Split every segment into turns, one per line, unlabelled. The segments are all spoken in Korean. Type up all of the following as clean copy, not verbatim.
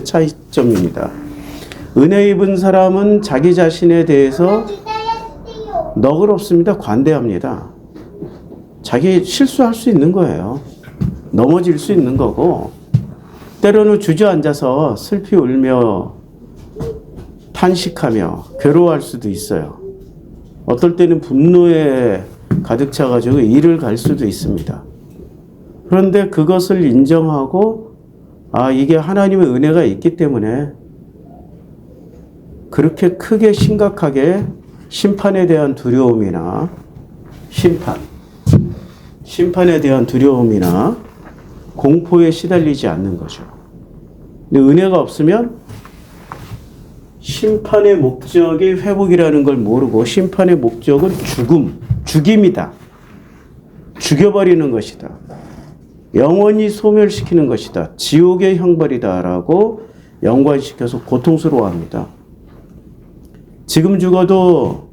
차이점입니다. 은혜 입은 사람은 자기 자신에 대해서 너그럽습니다. 관대합니다. 자기 실수할 수 있는 거예요. 넘어질 수 있는 거고, 때로는 주저앉아서 슬피 울며 탄식하며 괴로워할 수도 있어요. 어떨 때는 분노에 가득 차가지고 일을 갈 수도 있습니다. 그런데 그것을 인정하고, 이게 하나님의 은혜가 있기 때문에 그렇게 크게 심각하게 심판에 대한 두려움이나 심판에 대한 두려움이나 공포에 시달리지 않는 거죠. 근데 은혜가 없으면 심판의 목적이 회복이라는 걸 모르고 심판의 목적은 죽임이다. 죽여버리는 것이다. 영원히 소멸시키는 것이다. 지옥의 형벌이다라고 연관시켜서 고통스러워합니다. 지금 죽어도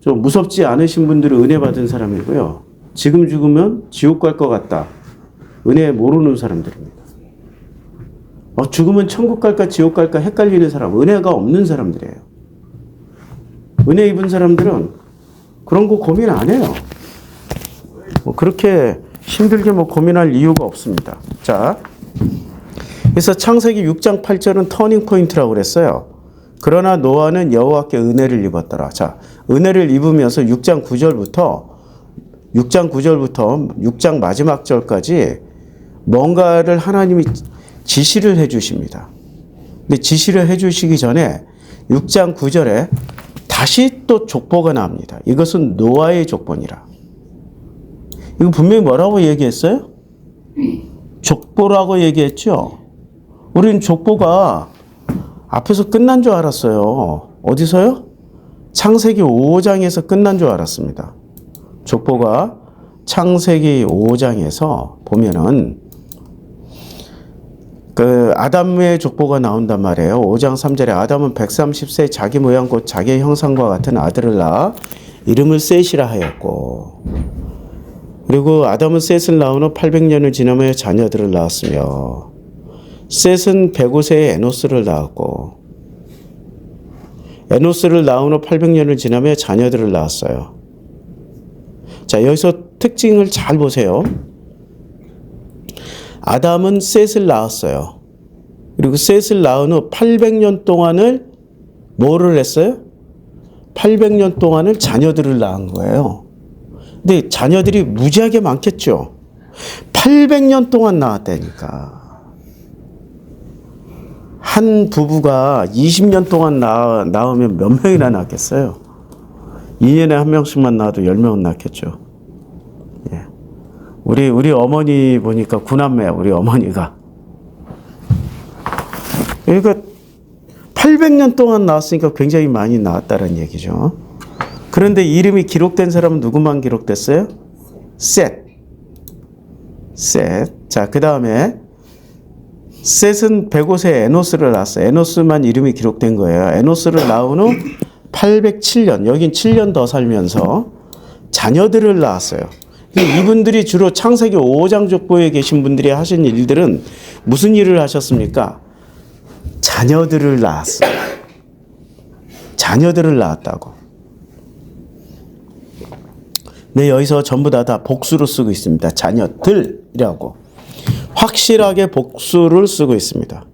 좀 무섭지 않으신 분들은 은혜 받은 사람이고요. 지금 죽으면 지옥 갈 것 같다. 은혜 모르는 사람들입니다. 죽으면 천국 갈까 지옥 갈까 헷갈리는 사람, 은혜가 없는 사람들이에요. 은혜 입은 사람들은 그런 거 고민 안 해요. 그렇게 힘들게 고민할 이유가 없습니다. 자, 그래서 창세기 6장 8절은 터닝 포인트라고 그랬어요. 그러나 노아는 여호와께 은혜를 입었더라. 자, 은혜를 입으면서 6장 9절부터 6장 마지막 절까지 뭔가를 하나님이 지시를 해 주십니다. 근데 지시를 해 주시기 전에 6장 9절에 다시 또 족보가 나옵니다. 이것은 노아의 족보니라. 이거 분명히 뭐라고 얘기했어요? 족보라고 얘기했죠. 우린 족보가 앞에서 끝난 줄 알았어요. 어디서요? 창세기 5장에서 끝난 줄 알았습니다. 족보가 창세기 5장에서 보면은 아담의 족보가 나온단 말이에요. 5장 3절에 아담은 130세 자기 모양 곧 자기의 형상과 같은 아들을 낳아 이름을 셋이라 하였고, 그리고 아담은 셋을 낳은 후 800년을 지나며 자녀들을 낳았으며, 셋은 105세에 에노스를 낳았고, 에노스를 낳은 후 800년을 지나며 자녀들을 낳았어요. 자, 여기서 특징을 잘 보세요. 아담은 셋을 낳았어요. 그리고 셋을 낳은 후 800년 동안을 뭐를 했어요? 800년 동안을 자녀들을 낳은 거예요. 근데 자녀들이 무지하게 많겠죠. 800년 동안 낳았다니까. 한 부부가 20년 동안 낳으면 몇 명이나 낳겠어요? 2년에 한 명씩만 낳아도 10명은 낳겠죠. 예. 우리 어머니 보니까 구남매야, 우리 어머니가. 그러니까 800년 동안 낳았으니까 굉장히 많이 낳았다는 얘기죠. 그런데 이름이 기록된 사람은 누구만 기록됐어요? 셋. 자, 그 다음에 셋은 105세에 에노스를 낳았어요. 에노스만 이름이 기록된 거예요. 에노스를 낳은 후 807년, 여긴 7년 더 살면서 자녀들을 낳았어요. 이분들이 주로 창세기 5장 족보에 계신 분들이 하신 일들은 무슨 일을 하셨습니까? 자녀들을 낳았어요. 자녀들을 낳았다고. 네, 여기서 전부 다 복수로 쓰고 있습니다. 자녀들이라고. 확실하게 복수를 쓰고 있습니다.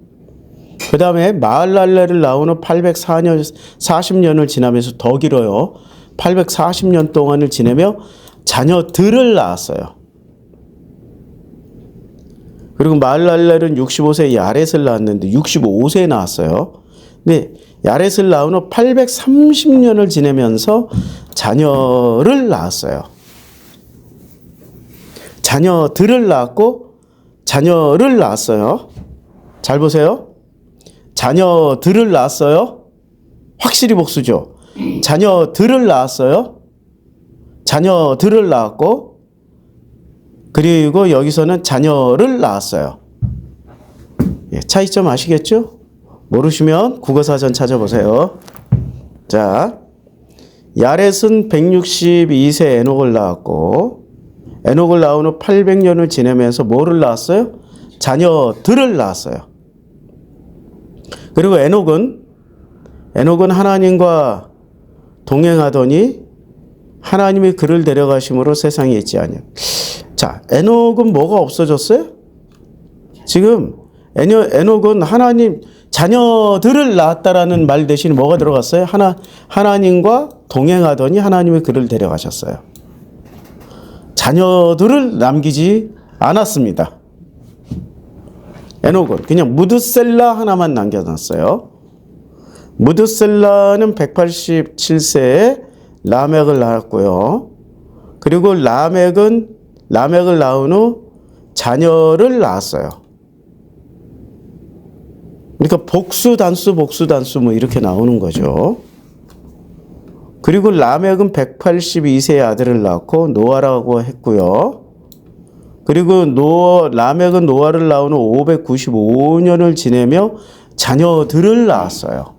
그 다음에 마할랄레를 낳은 후 840년을 지나면서 더 길어요. 840년 동안을 지내며 자녀들을 낳았어요. 그리고 마할랄렐은 65세에 야렛을 낳았는데 65세에 낳았어요. 근데 야렛을 낳은 후 830년을 지내면서 자녀를 낳았어요. 자녀들을 낳았고 자녀를 낳았어요. 잘 보세요. 자녀들을 낳았어요. 확실히 복수죠. 자녀들을 낳았어요. 자녀들을 낳았고, 그리고 여기서는 자녀를 낳았어요. 예, 차이점 아시겠죠? 모르시면 국어사전 찾아보세요. 자, 야렛은 162세 에녹을 낳았고, 에녹을 낳은 후 800년을 지내면서 뭐를 낳았어요? 자녀들을 낳았어요. 그리고 에녹은 하나님과 동행하더니 하나님이 그를 데려가심으로 세상에 있지 아니하니. 자, 에녹은 뭐가 없어졌어요? 지금 에녹은 하나님 자녀들을 낳았다라는 말 대신 뭐가 들어갔어요? 하나님과 동행하더니 하나님이 그를 데려가셨어요. 자녀들을 남기지 않았습니다. 에녹은 그냥 무드셀라 하나만 남겨놨어요. 무드셀라는 187세에 라멕을 낳았고요. 그리고 라멕을 낳은 후 자녀를 낳았어요. 그러니까 복수 단수 뭐 이렇게 나오는 거죠. 그리고 라멕은 182세의 아들을 낳고 노아라고 했고요. 그리고 라멕은 노아를 낳은 후 595년을 지내며 자녀들을 낳았어요.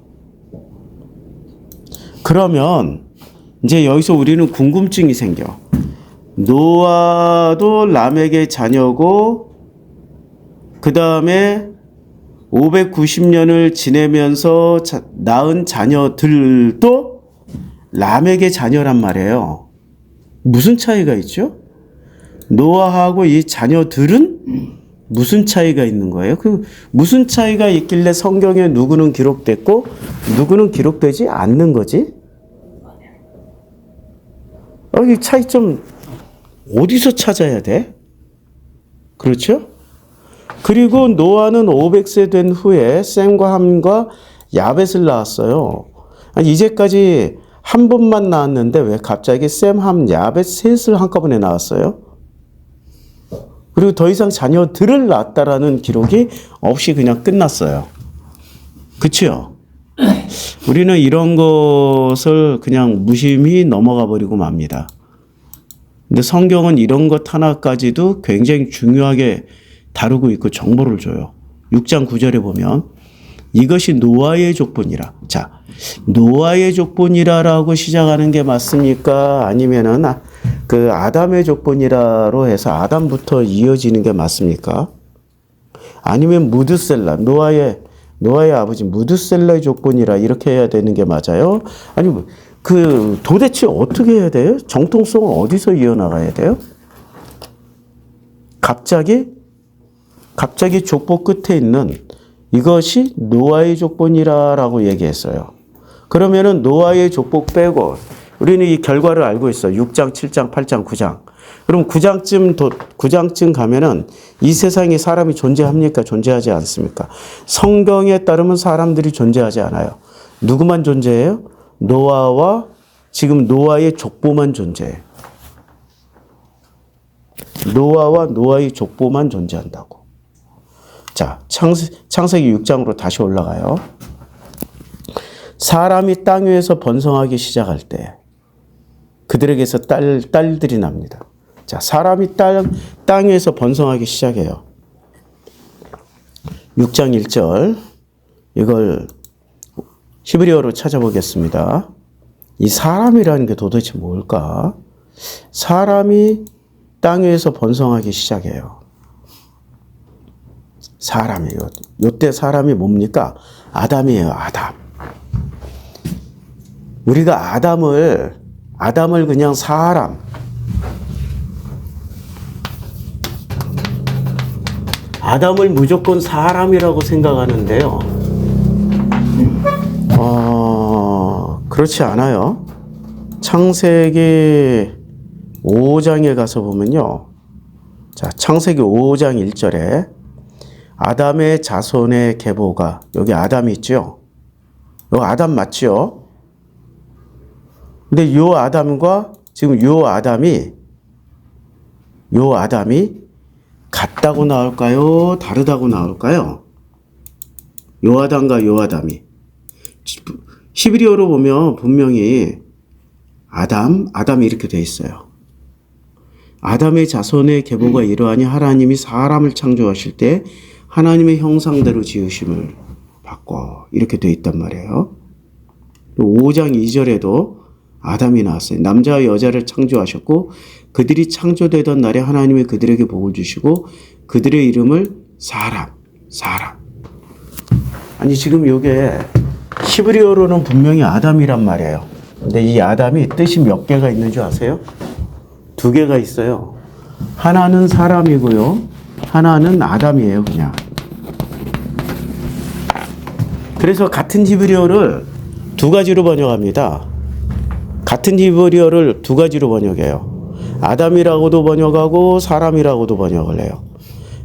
그러면 이제 여기서 우리는 궁금증이 생겨. 노아도 라멕의 자녀고 그 다음에 590년을 지내면서 낳은 자녀들도 라멕의 자녀란 말이에요. 무슨 차이가 있죠? 노아하고 이 자녀들은 무슨 차이가 있는 거예요? 그 무슨 차이가 있길래 성경에 누구는 기록됐고 누구는 기록되지 않는 거지? 이 차이점 어디서 찾아야 돼? 그렇죠? 그리고 노아는 500세 된 후에 셈과 함과 야벳을 낳았어요. 아니, 이제까지 한 번만 낳았는데 왜 갑자기 셈, 함, 야벳 셋을 한꺼번에 낳았어요? 그리고 더 이상 자녀들을 낳았다라는 기록이 없이 그냥 끝났어요. 그치요? 우리는 이런 것을 그냥 무심히 넘어가 버리고 맙니다. 근데 성경은 이런 것 하나까지도 굉장히 중요하게 다루고 있고 정보를 줘요. 6장 9절에 보면 이것이 노아의 족보니라. 자, 노아의 족보니라라고 시작하는 게 맞습니까? 아니면은 그 아담의 족보니라로 해서 아담부터 이어지는 게 맞습니까? 아니면 무드셀라, 노아의 아버지 무드셀라의 족보니라 이렇게 해야 되는 게 맞아요? 아니면 그 도대체 어떻게 해야 돼요? 정통성은 어디서 이어나가야 돼요? 갑자기 족보 끝에 있는 이것이 노아의 족보니라라고 얘기했어요. 그러면은 노아의 족보 빼고 우리는 이 결과를 알고 있어요. 6장, 7장, 8장, 9장. 그럼 9장쯤 가면은 이 세상에 사람이 존재합니까? 존재하지 않습니까? 성경에 따르면 사람들이 존재하지 않아요. 누구만 존재해요? 노아와 지금 노아의 족보만 존재해요. 노아와 노아의 족보만 존재한다고. 자, 창세기 6장으로 다시 올라가요. 사람이 땅 위에서 번성하기 시작할 때 그들에게서 딸들이 납니다. 자, 사람이 땅 위에서 번성하기 시작해요. 6장 1절 이걸 히브리어로 찾아보겠습니다. 이 사람이라는 게 도대체 뭘까? 사람이 땅 위에서 번성하기 시작해요. 사람이에요. 요때 사람이 뭡니까? 아담이에요. 아담. 우리가 아담을 그냥 사람, 아담을 무조건 사람이라고 생각하는데요. 그렇지 않아요. 창세기 5장에 가서 보면요. 자, 창세기 5장 1절에 아담의 자손의 계보가, 여기 아담이 있죠? 여기 아담 맞죠? 근데 요 아담과 지금 요 아담이 같다고 나올까요? 다르다고 나올까요? 요 아담과 요 아담이. 히브리어로 보면 분명히 아담이 이렇게 돼 있어요. 아담의 자손의 계보가 이러하니 하나님이 사람을 창조하실 때 하나님의 형상대로 지으심을 받고 이렇게 돼 있단 말이에요. 5장 2절에도 아담이 나왔어요. 남자와 여자를 창조하셨고 그들이 창조되던 날에 하나님이 그들에게 복을 주시고 그들의 이름을 사람. 아니 지금 요게 히브리어로는 분명히 아담이란 말이에요. 근데 이 아담이 뜻이 몇 개가 있는 줄 아세요? 두 개가 있어요. 하나는 사람이고요. 하나는 아담이에요, 그냥. 그래서 같은 히브리어를 두 가지로 번역합니다. 같은 히브리어를 두 가지로 번역해요. 아담이라고도 번역하고 사람이라고도 번역을 해요.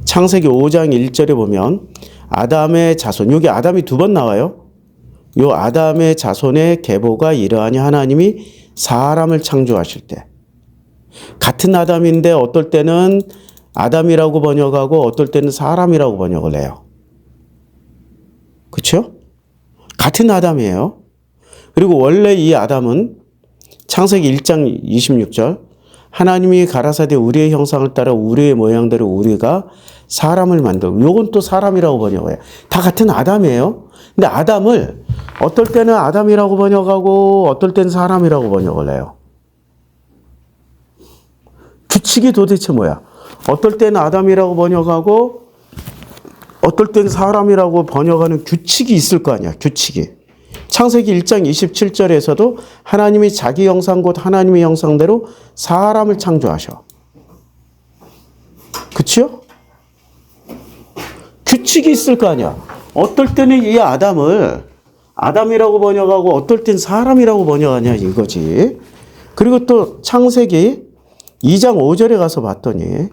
창세기 5장 1절에 보면 아담의 자손, 여기 아담이 두 번 나와요. 요 아담의 자손의 계보가 이러하니 하나님이 사람을 창조하실 때. 같은 아담인데 어떨 때는 아담이라고 번역하고 어떨 때는 사람이라고 번역을 해요. 그렇죠? 같은 아담이에요. 그리고 원래 이 아담은 창세기 1장 26절 하나님이 가라사대 우리의 형상을 따라 우리의 모양대로 우리가 사람을 만들고, 요건 또 사람이라고 번역해요. 다 같은 아담이에요. 근데 아담을 어떨 때는 아담이라고 번역하고 어떨 때는 사람이라고 번역을 해요. 규칙이 도대체 뭐야? 어떨 때는 아담이라고 번역하고 어떨 때는 사람이라고 번역하는 규칙이 있을 거 아니야. 규칙이. 창세기 1장 27절에서도 하나님이 자기 형상 곧 하나님의 형상대로 사람을 창조하셔. 그치요? 규칙이 있을 거 아니야. 어떨 때는 이 아담을 아담이라고 번역하고 어떨 땐 사람이라고 번역하냐 이거지. 그리고 또 창세기 2장 5절에 가서 봤더니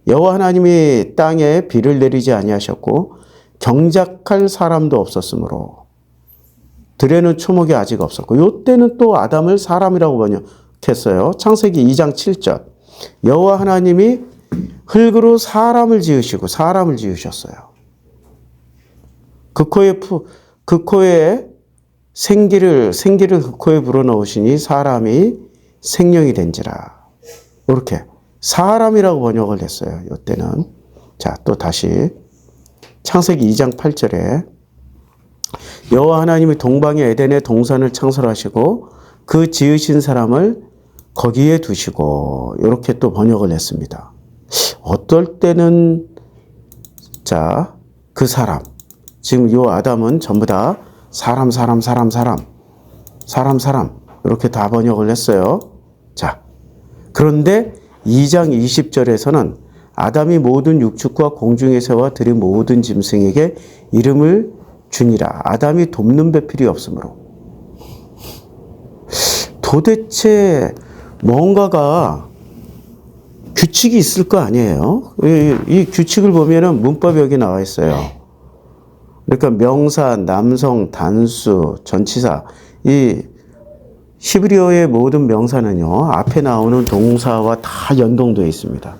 여호와 하나님이 땅에 비를 내리지 아니하셨고 경작할 사람도 없었으므로 들에는 초목이 아직 없었고, 요때는 또 아담을 사람이라고 번역했어요. 창세기 2장 7절 여호와 하나님이 흙으로 사람을 지으시고 사람을 지으셨어요. 그 코에 생기를 그 코에 불어넣으시니 사람이 생명이 된지라. 이렇게 사람이라고 번역을 했어요. 이때는. 자, 또 다시 창세기 2장 8절에 여호와 하나님이 동방의 에덴에 동산을 창설하시고 그 지으신 사람을 거기에 두시고, 이렇게 또 번역을 했습니다. 어떨 때는 자, 그 사람, 지금 요 아담은 전부 다 사람 이렇게 다 번역을 했어요. 자, 그런데 2장 20절에서는 아담이 모든 육축과 공중의 새와 들의 모든 짐승에게 이름을 주니라. 아담이 돕는 배필이 없으므로. 도대체 뭔가가 규칙이 있을 거 아니에요? 이 규칙을 보면은 문법이 여기 나와 있어요. 그러니까 명사, 남성, 단수, 전치사, 이 히브리어의 모든 명사는요, 앞에 나오는 동사와 다 연동되어 있습니다.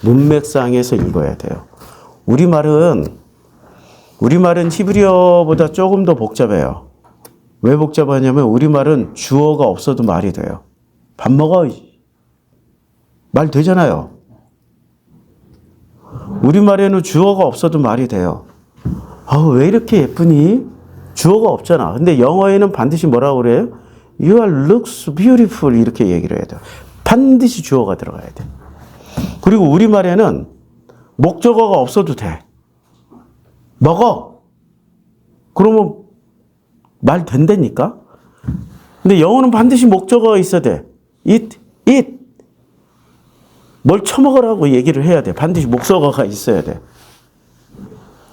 문맥상에서 읽어야 돼요. 우리말은 히브리어보다 조금 더 복잡해요. 왜 복잡하냐면 우리말은 주어가 없어도 말이 돼요. 밥 먹어. 말 되잖아요. 우리말에는 주어가 없어도 말이 돼요. 왜 이렇게 예쁘니? 주어가 없잖아. 근데 영어에는 반드시 뭐라고 그래요? You are looks beautiful 이렇게 얘기를 해야 돼요. 반드시 주어가 들어가야 돼. 그리고 우리말에는 목적어가 없어도 돼. 먹어. 그러면 말 된다니까? 근데 영어는 반드시 목적어가 있어야 돼. eat. 뭘 처먹으라고 얘기를 해야 돼. 반드시 목적어가 있어야 돼.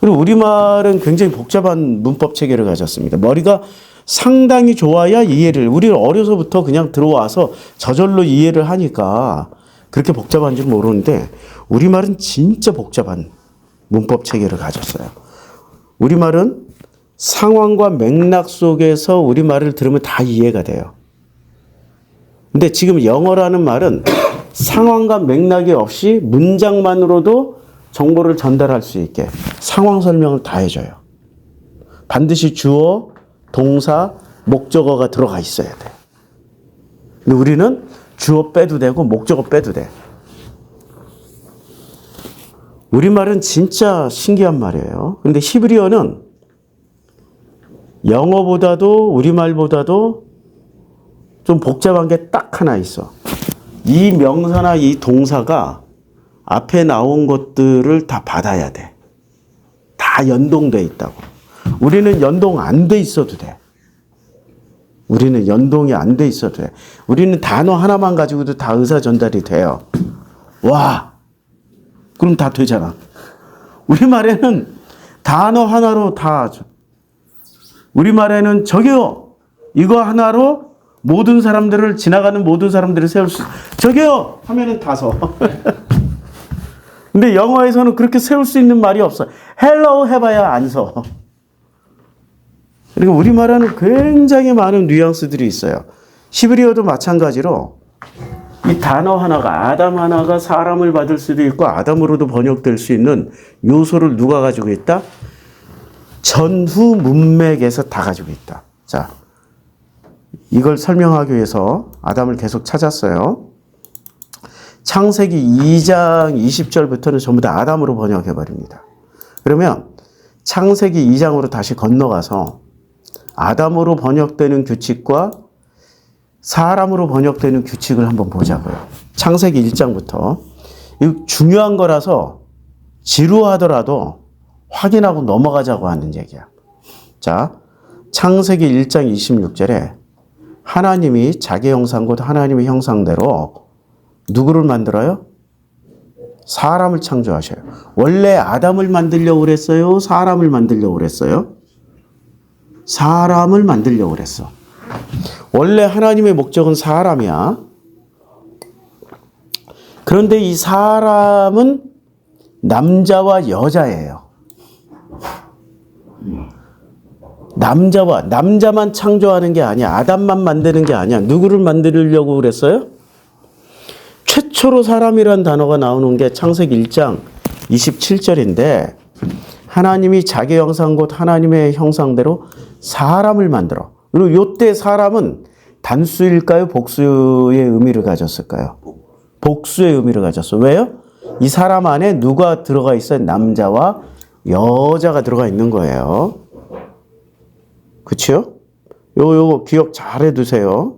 그리고 우리말은 굉장히 복잡한 문법 체계를 가졌습니다. 머리가 상당히 좋아야 이해를, 우리는 어려서부터 그냥 들어와서 저절로 이해를 하니까 그렇게 복잡한 줄 모르는데 우리말은 진짜 복잡한 문법 체계를 가졌어요. 우리말은 상황과 맥락 속에서 우리말을 들으면 다 이해가 돼요. 근데 지금 영어라는 말은 상황과 맥락이 없이 문장만으로도 정보를 전달할 수 있게 상황 설명을 다 해줘요. 반드시 주어, 동사, 목적어가 들어가 있어야 돼. 근데 우리는 주어 빼도 되고 목적어 빼도 돼. 우리말은 진짜 신기한 말이에요. 근데 히브리어는 영어보다도 우리말보다도 좀 복잡한 게 딱 하나 있어. 이 명사나 이 동사가 앞에 나온 것들을 다 받아야 돼. 다 연동돼 있다고. 우리는 연동 안 돼 있어도 돼. 우리는 연동이 안 돼 있어도 돼. 우리는 단어 하나만 가지고도 다 의사 전달이 돼요. 와, 그럼 다 되잖아. 우리말에는 단어 하나로 다, 우리말에는 저기요, 이거 하나로 모든 사람들을, 지나가는 모든 사람들을 세울 수, 저기요! 하면은 다 서. 근데 영어에서는 그렇게 세울 수 있는 말이 없어. 헬로우 해봐야 안 서. 그리고 우리말에는 굉장히 많은 뉘앙스들이 있어요. 히브리어도 마찬가지로 이 단어 하나가, 아담 하나가 사람을 받을 수도 있고 아담으로도 번역될 수 있는 요소를 누가 가지고 있다? 전후 문맥에서 다 가지고 있다. 자, 이걸 설명하기 위해서 아담을 계속 찾았어요. 창세기 2장 20절부터는 전부 다 아담으로 번역해버립니다. 그러면 창세기 2장으로 다시 건너가서 아담으로 번역되는 규칙과 사람으로 번역되는 규칙을 한번 보자고요. 창세기 1장부터. 이거 중요한 거라서 지루하더라도 확인하고 넘어가자고 하는 얘기야. 자, 창세기 1장 26절에 하나님이 자기 형상 곧 하나님의 형상대로 누구를 만들어요? 사람을 창조하셔요. 원래 아담을 만들려고 그랬어요? 사람을 만들려고 그랬어요? 사람을 만들려고 그랬어. 원래 하나님의 목적은 사람이야. 그런데 이 사람은 남자와 여자예요. 남자만 창조하는 게 아니야. 아담만 만드는 게 아니야. 누구를 만들려고 그랬어요? 최초로 사람이란 단어가 나오는 게 창세기 1장 27절인데 하나님이 자기 형상 곧 하나님의 형상대로 사람을 만들어. 그리고 이때 사람은 단수일까요? 복수의 의미를 가졌을까요? 복수의 의미를 가졌어. 왜요? 이 사람 안에 누가 들어가 있어요? 남자와 여자가 들어가 있는 거예요. 그치요? 요거 기억 잘 해두세요.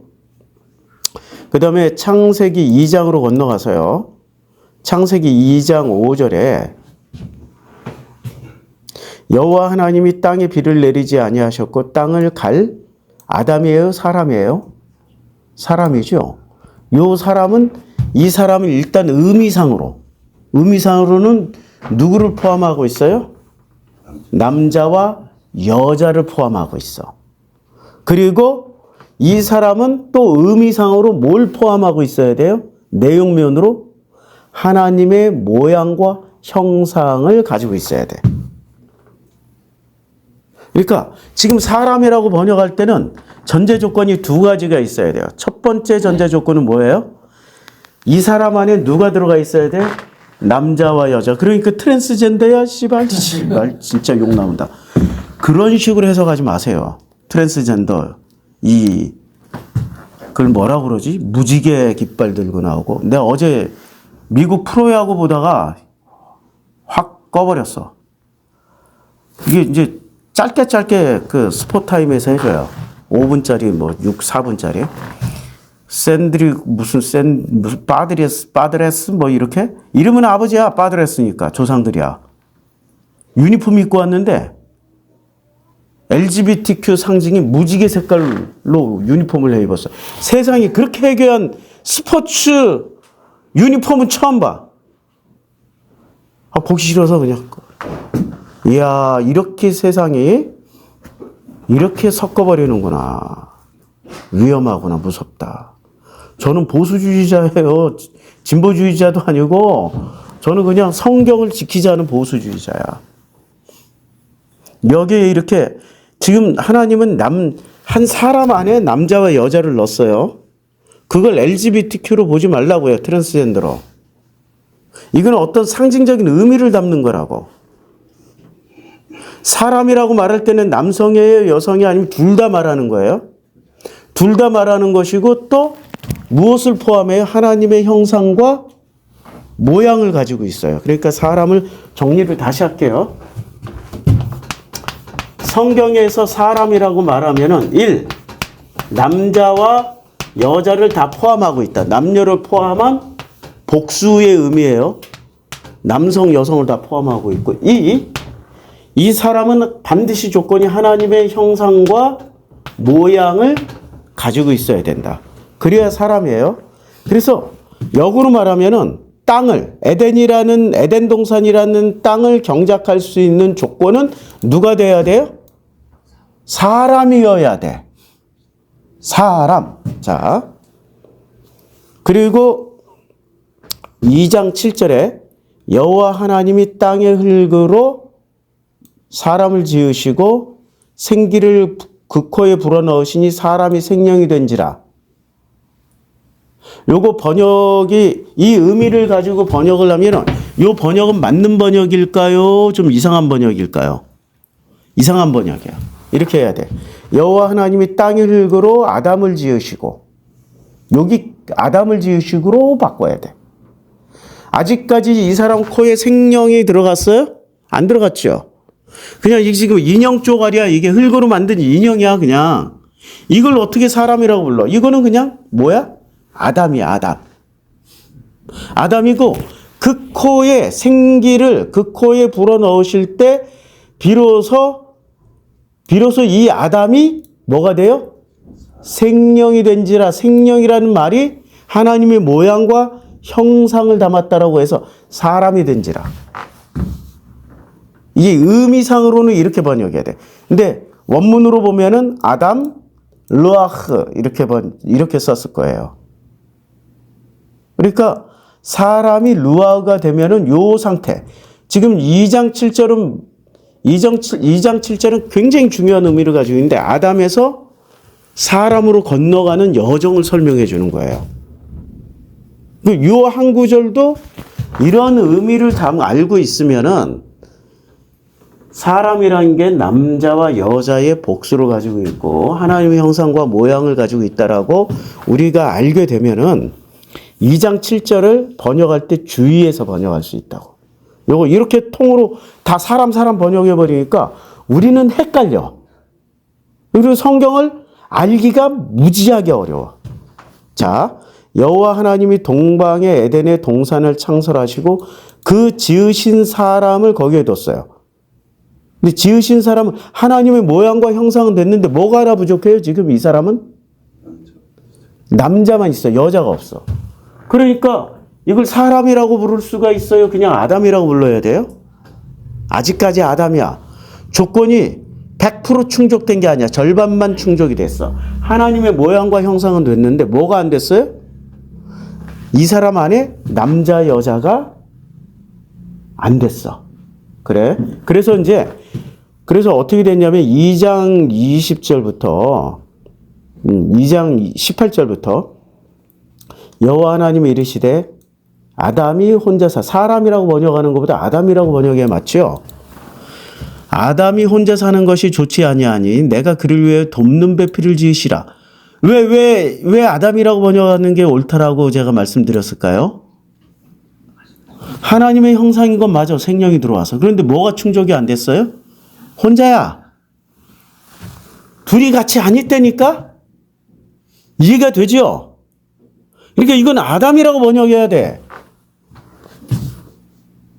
그 다음에 창세기 2장으로 건너가서요. 창세기 2장 5절에 여호와 하나님이 땅에 비를 내리지 아니하셨고 땅을 갈 아담이에요? 사람이에요? 사람이죠. 요 사람은 이 사람을 일단 의미상으로는 누구를 포함하고 있어요? 남자와 여자를 포함하고 있어. 그리고 이 사람은 또 의미상으로 뭘 포함하고 있어야 돼요? 내용면으로 하나님의 모양과 형상을 가지고 있어야 돼. 그러니까 지금 사람이라고 번역할 때는 전제 조건이 두 가지가 있어야 돼요. 첫 번째 전제 조건은 뭐예요? 이 사람 안에 누가 들어가 있어야 돼? 남자와 여자. 그러니까 트랜스젠더야? 씨발 진짜 욕 나온다. 그런 식으로 해석하지 마세요. 트랜스젠더. 그걸 뭐라고 그러지? 무지개 깃발 들고 나오고. 내가 어제 미국 프로야구 보다가 확 꺼버렸어. 이게 이제 짧게 그 스포타임에서 해줘요. 5분짜리 4분짜리. 무슨 빠드레스 뭐 이렇게? 이름은 아버지야, 빠드레스니까. 조상들이야. 유니폼 입고 왔는데 LGBTQ 상징이 무지개 색깔로 유니폼을 해 입었어. 세상이 그렇게 해괴한 스포츠 유니폼은 처음 봐. 보기 싫어서 그냥. 이야, 이렇게 세상이 이렇게 섞어버리는구나. 위험하구나, 무섭다. 저는 보수주의자예요. 진보주의자도 아니고 저는 그냥 성경을 지키자는 보수주의자야. 여기에 이렇게 지금 하나님은 한 사람 안에 남자와 여자를 넣었어요. 그걸 LGBTQ로 보지 말라고요. 트랜스젠더로. 이건 어떤 상징적인 의미를 담는 거라고. 사람이라고 말할 때는 남성이에요, 여성이 아니면 둘 다 말하는 거예요. 둘 다 말하는 것이고 또 무엇을 포함해요? 하나님의 형상과 모양을 가지고 있어요. 그러니까 사람을 정리를 다시 할게요. 성경에서 사람이라고 말하면은 1. 남자와 여자를 다 포함하고 있다. 남녀를 포함한 복수의 의미예요. 남성, 여성을 다 포함하고 있고 2. 이 사람은 반드시 조건이 하나님의 형상과 모양을 가지고 있어야 된다. 그래야 사람이에요. 그래서 역으로 말하면은 땅을, 에덴 동산이라는 땅을 경작할 수 있는 조건은 누가 돼야 돼요? 사람이어야 돼. 사람. 자, 그리고 2장 7절에 여호와 하나님이 땅의 흙으로 사람을 지으시고 생기를 그 코에 불어넣으시니 사람이 생명이 된지라. 요거 번역이 이 의미를 가지고 번역을 하면은 요 번역은 맞는 번역일까요? 좀 이상한 번역일까요? 이상한 번역이야. 이렇게 해야 돼. 여호와 하나님이 땅의 흙으로 아담을 지으시고, 여기 아담을 지으시고로 바꿔야 돼. 아직까지 이 사람 코에 생명이 들어갔어요? 안 들어갔죠? 그냥 이게 지금 인형 쪼가리야. 이게 흙으로 만든 인형이야, 그냥. 이걸 어떻게 사람이라고 불러? 이거는 그냥 뭐야? 아담이야, 아담. 아담이고, 그 코에 생기를 그 코에 불어넣으실 때 비로소 이 아담이 뭐가 돼요? 생명이 된지라. 생명이라는 말이 하나님의 모양과 형상을 담았다라고 해서 사람이 된지라. 이게 의미상으로는 이렇게 번역해야 돼. 근데 원문으로 보면은 아담, 르아흐 이렇게 썼을 거예요. 그러니까 사람이 루아가 되면은 요 상태. 지금 2장 7절은 굉장히 중요한 의미를 가지고 있는데 아담에서 사람으로 건너가는 여정을 설명해 주는 거예요. 요 한 구절도 이런 의미를 알고 있으면은 사람이라는 게 남자와 여자의 복수를 가지고 있고 하나님의 형상과 모양을 가지고 있다라고 우리가 알게 되면은 2장 7절을 번역할 때 주의해서 번역할 수 있다고. 요거 이렇게 통으로 다 사람 번역해 버리니까 우리는 헷갈려. 그리고 성경을 알기가 무지하게 어려워. 자, 여호와 하나님이 동방의 에덴의 동산을 창설하시고 그 지으신 사람을 거기에 뒀어요. 근데 지으신 사람은 하나님의 모양과 형상은 됐는데 뭐가 하나 부족해요? 지금 이 사람은 남자만 있어. 여자가 없어. 그러니까 이걸 사람이라고 부를 수가 있어요? 그냥 아담이라고 불러야 돼요? 아직까지 아담이야. 조건이 100% 충족된 게 아니야. 절반만 충족이 됐어. 하나님의 모양과 형상은 됐는데 뭐가 안 됐어요? 이 사람 안에 남자 여자가 안 됐어. 그래? 그래서 어떻게 됐냐면 2장 20절부터 2장 18절부터 여호와 하나님이 이르시되 아담이 혼자 사람이라고 번역하는 것보다 아담이라고 번역해야 맞죠? 아담이 혼자 사는 것이 좋지 아니하니 내가 그를 위해 돕는 배필을 지으시라. 왜 아담이라고 번역하는 게 옳다라고 제가 말씀드렸을까요? 하나님의 형상인 건 맞아. 생명이 들어와서. 그런데 뭐가 충족이 안 됐어요? 혼자야. 둘이 같이 안 있다니까? 이해가 되죠? 그러니까 이건 아담이라고 번역해야 돼.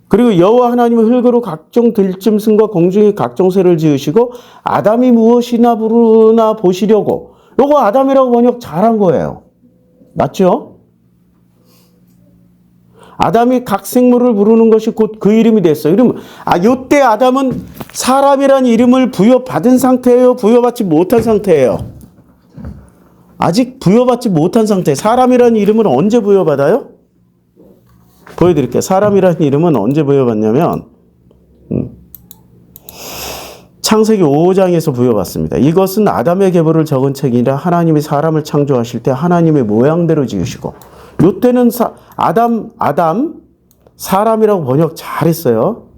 그리고 여호와 하나님은 흙으로 각종 들짐승과 공중의 각종 새를 지으시고 아담이 무엇이나 부르나 보시려고. 요거 아담이라고 번역 잘한 거예요. 맞죠? 아담이 각 생물을 부르는 것이 곧 그 이름이 됐어요. 그러면 요때 아담은 사람이라는 이름을 부여받은 상태예요? 부여받지 못한 상태예요? 아직 부여받지 못한 상태. 사람이라는 이름은 언제 부여받아요? 보여드릴게요. 사람이라는 이름은 언제 부여받냐면 창세기 5장에서 부여받습니다. 이것은 아담의 계보를 적은 책이라 하나님이 사람을 창조하실 때 하나님의 모양대로 지으시고 요때는 아담 사람이라고 번역 잘했어요.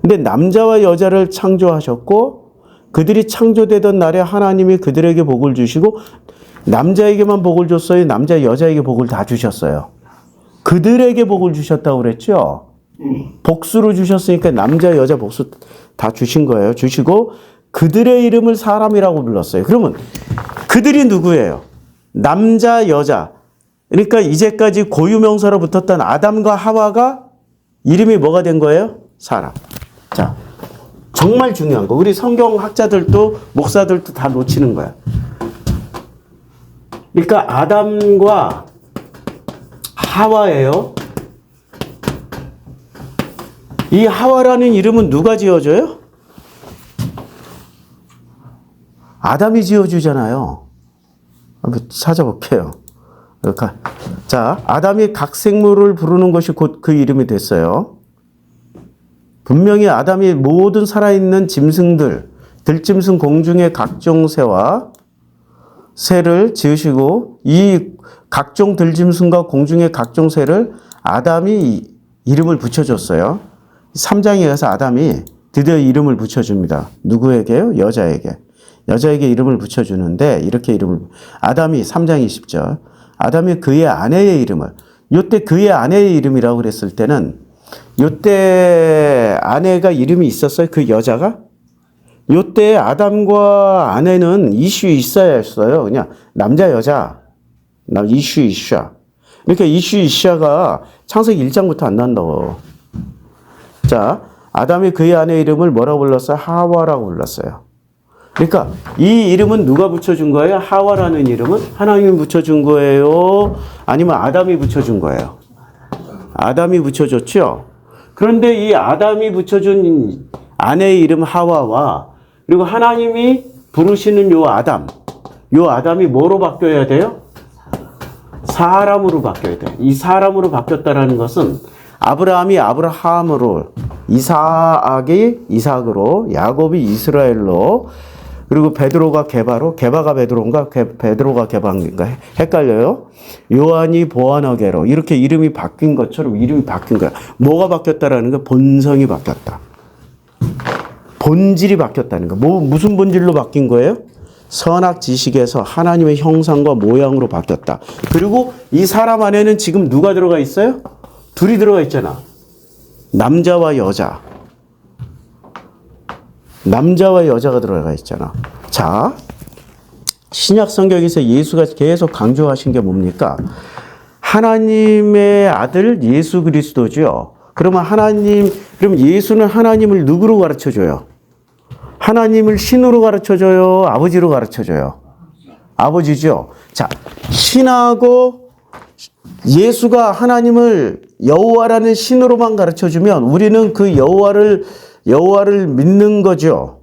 근데 남자와 여자를 창조하셨고 그들이 창조되던 날에 하나님이 그들에게 복을 주시고 남자에게만 복을 줬어요? 남자 여자에게 복을 다 주셨어요? 그들에게 복을 주셨다고 그랬죠? 복수로 주셨으니까 남자 여자 복수 다 주신 거예요. 주시고 그들의 이름을 사람이라고 불렀어요. 그러면 그들이 누구예요? 남자 여자. 그러니까 이제까지 고유명사로 붙었던 아담과 하와가 이름이 뭐가 된 거예요? 사람. 자, 정말 중요한 거. 우리 성경학자들도 목사들도 다 놓치는 거야. 그러니까 아담과 하와예요. 이 하와라는 이름은 누가 지어줘요? 아담이 지어주잖아요. 한번 찾아볼게요. 자, 아담이 각 생물을 부르는 것이 곧 그 이름이 됐어요. 분명히 아담이 모든 살아있는 짐승들, 들짐승 공중의 각종 새와 새를 지으시고 이 각종 들짐승과 공중의 각종 새를 아담이 이름을 붙여줬어요. 3장에 가서 아담이 드디어 이름을 붙여줍니다. 누구에게요? 여자에게. 여자에게 이름을 붙여주는데 이렇게 아담이 3장 20절 아담이 그의 아내의 이름을 요때 그의 아내의 이름이라고 그랬을 때는 요때 아내가 이름이 있었어요? 그 여자가? 요때 아담과 아내는 이슈 있어야 했어요. 그냥 남자 여자 이슈야. 그러니까 이슈가 창세기 1장부터 안 난다고. 자, 아담이 그의 아내의 이름을 뭐라고 불렀어요? 하와라고 불렀어요. 그러니까 이 이름은 누가 붙여준 거예요? 하와라는 이름은 하나님이 붙여준 거예요? 아니면 아담이 붙여준 거예요? 아담이 붙여줬죠? 그런데 이 아담이 붙여준 아내의 이름 하와와 그리고 하나님이 부르시는 요 아담이 뭐로 바뀌어야 돼요? 사람으로 바뀌어야 돼요. 이 사람으로 바뀌었다라는 것은 아브라함이 아브라함으로, 이삭이 이삭으로, 야곱이 이스라엘로, 그리고 베드로가 게바로, 게바가 베드로인가, 베드로가 게바인가 헷갈려요. 요한이 보아너게로 이렇게 이름이 바뀐 것처럼 이름이 바뀐 거야. 뭐가 바뀌었다라는 거? 본성이 바뀌었다. 본질이 바뀌었다는 거. 무슨 본질로 바뀐 거예요? 선악 지식에서 하나님의 형상과 모양으로 바뀌었다. 그리고 이 사람 안에는 지금 누가 들어가 있어요? 둘이 들어가 있잖아. 남자와 여자. 남자와 여자가 들어가 있잖아. 자, 신약 성경에서 예수가 계속 강조하신 게 뭡니까? 하나님의 아들 예수 그리스도죠. 그럼 예수는 하나님을 누구로 가르쳐 줘요? 하나님을 신으로 가르쳐 줘요? 아버지로 가르쳐 줘요? 아버지죠. 자, 신하고 예수가 하나님을 여호와라는 신으로만 가르쳐 주면 우리는 그 여호와를 믿는 거죠.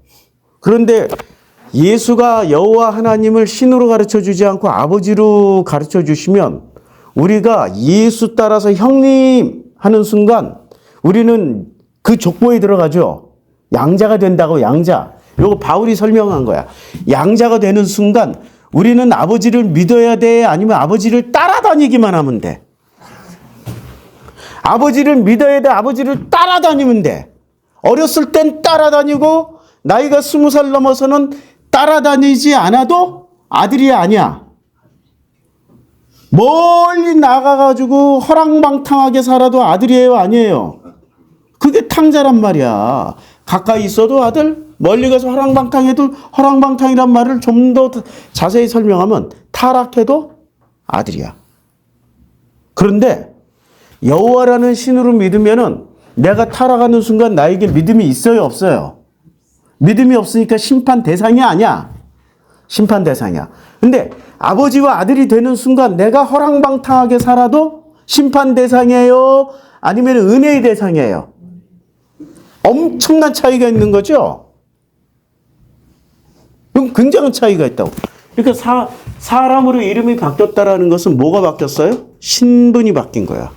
그런데 예수가 여호와 하나님을 신으로 가르쳐 주지 않고 아버지로 가르쳐 주시면 우리가 예수 따라서 형님 하는 순간 우리는 그 족보에 들어가죠. 양자가 된다고. 양자. 요거 바울이 설명한 거야. 양자가 되는 순간 우리는 아버지를 믿어야 돼? 아니면 아버지를 따라다니기만 하면 돼? 아버지를 믿어야 돼? 아버지를 따라다니면 돼? 어렸을 땐 따라다니고 나이가 20살 넘어서는 따라다니지 않아도 아들이 아니야. 멀리 나가가지고 허랑방탕하게 살아도 아들이에요? 아니에요? 그게 탕자란 말이야. 가까이 있어도 아들, 멀리 가서 허랑방탕해도 허랑방탕이란 말을 좀 더 자세히 설명하면 타락해도 아들이야. 그런데 여호와라는 신으로 믿으면은 내가 타락하는 순간 나에게 믿음이 있어요, 없어요? 믿음이 없으니까 심판 대상이 아니야. 심판 대상이야. 근데 아버지와 아들이 되는 순간 내가 허랑방탕하게 살아도 심판 대상이에요? 아니면 은혜의 대상이에요? 엄청난 차이가 있는 거죠? 그럼 굉장한 차이가 있다고. 그러니까 사람으로 이름이 바뀌었다라는 것은 뭐가 바뀌었어요? 신분이 바뀐 거야.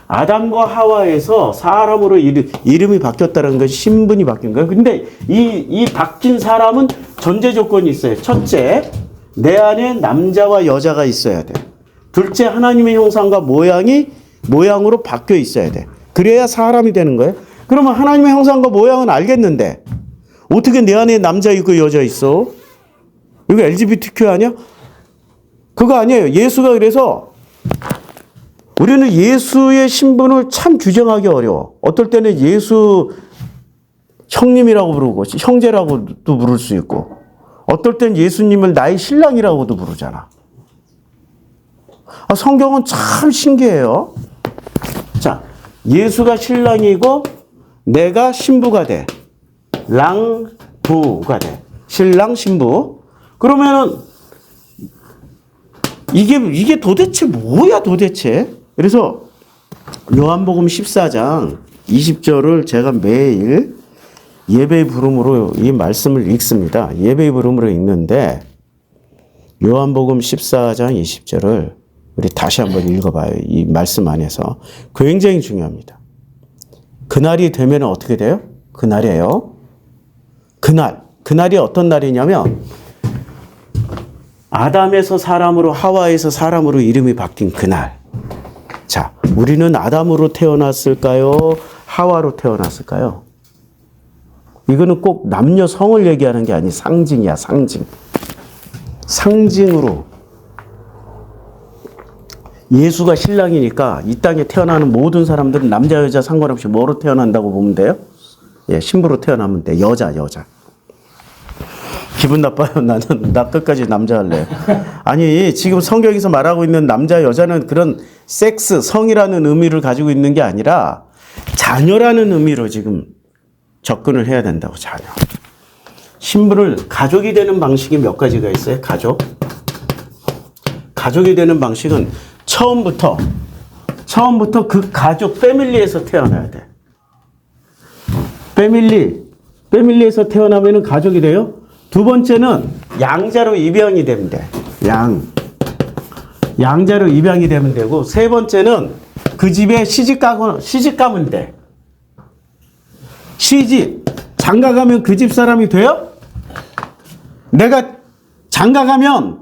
아담과 하와에서 사람으로 이름이 바뀌었다는 것이 신분이 바뀐 거예요. 근데 이 바뀐 사람은 전제 조건이 있어요. 첫째, 내 안에 남자와 여자가 있어야 돼. 둘째, 하나님의 형상과 모양으로 바뀌어 있어야 돼. 그래야 사람이 되는 거예요. 그러면 하나님의 형상과 모양은 알겠는데 어떻게 내 안에 남자 있고 여자 있어? 이거 LGBTQ 아니야? 그거 아니에요. 예수가 그래서 우리는 예수의 신분을 참 규정하기 어려워. 어떨 때는 예수 형님이라고 부르고 형제라고도 부를 수 있고 어떨 때는 예수님을 나의 신랑이라고도 부르잖아. 성경은 참 신기해요. 자, 예수가 신랑이고 내가 신부가 돼. 랑부가 돼. 신랑 신부. 그러면은 이게 도대체 뭐야 도대체? 그래서 요한복음 14장 20절을 제가 매일 예배의 부름으로 이 말씀을 읽습니다. 예배의 부름으로 읽는데 요한복음 14장 20절을 우리 다시 한번 읽어봐요. 이 말씀 안에서 굉장히 중요합니다. 그날이 되면 어떻게 돼요? 그날이에요. 그날이 어떤 날이냐면 아담에서 사람으로 하와에서 사람으로 이름이 바뀐 그날. 자, 우리는 아담으로 태어났을까요? 하와로 태어났을까요? 이거는 꼭 남녀 성을 얘기하는 게 아니 상징이야, 상징. 상징으로 예수가 신랑이니까 이 땅에 태어나는 모든 사람들은 남자 여자 상관없이 뭐로 태어난다고 보면 돼요? 예, 신부로 태어나면 돼. 여자. 기분 나빠요. 나 끝까지 남자 할래. 아니, 지금 성경에서 말하고 있는 남자 여자는 그런 섹스, 성이라는 의미를 가지고 있는 게 아니라 자녀라는 의미로 지금 접근을 해야 된다고. 자녀. 신부를 가족이 되는 방식이 몇 가지가 있어요? 가족이 되는 방식은 처음부터 그 가족 패밀리에서 태어나야 돼. 패밀리에서 태어나면은 가족이 돼요. 두 번째는 양자로 입양이 되면 돼. 양자로 입양이 되면 되고, 세 번째는 그 집에 시집 가면 돼. 장가 가면 그 집 사람이 돼요? 내가 장가 가면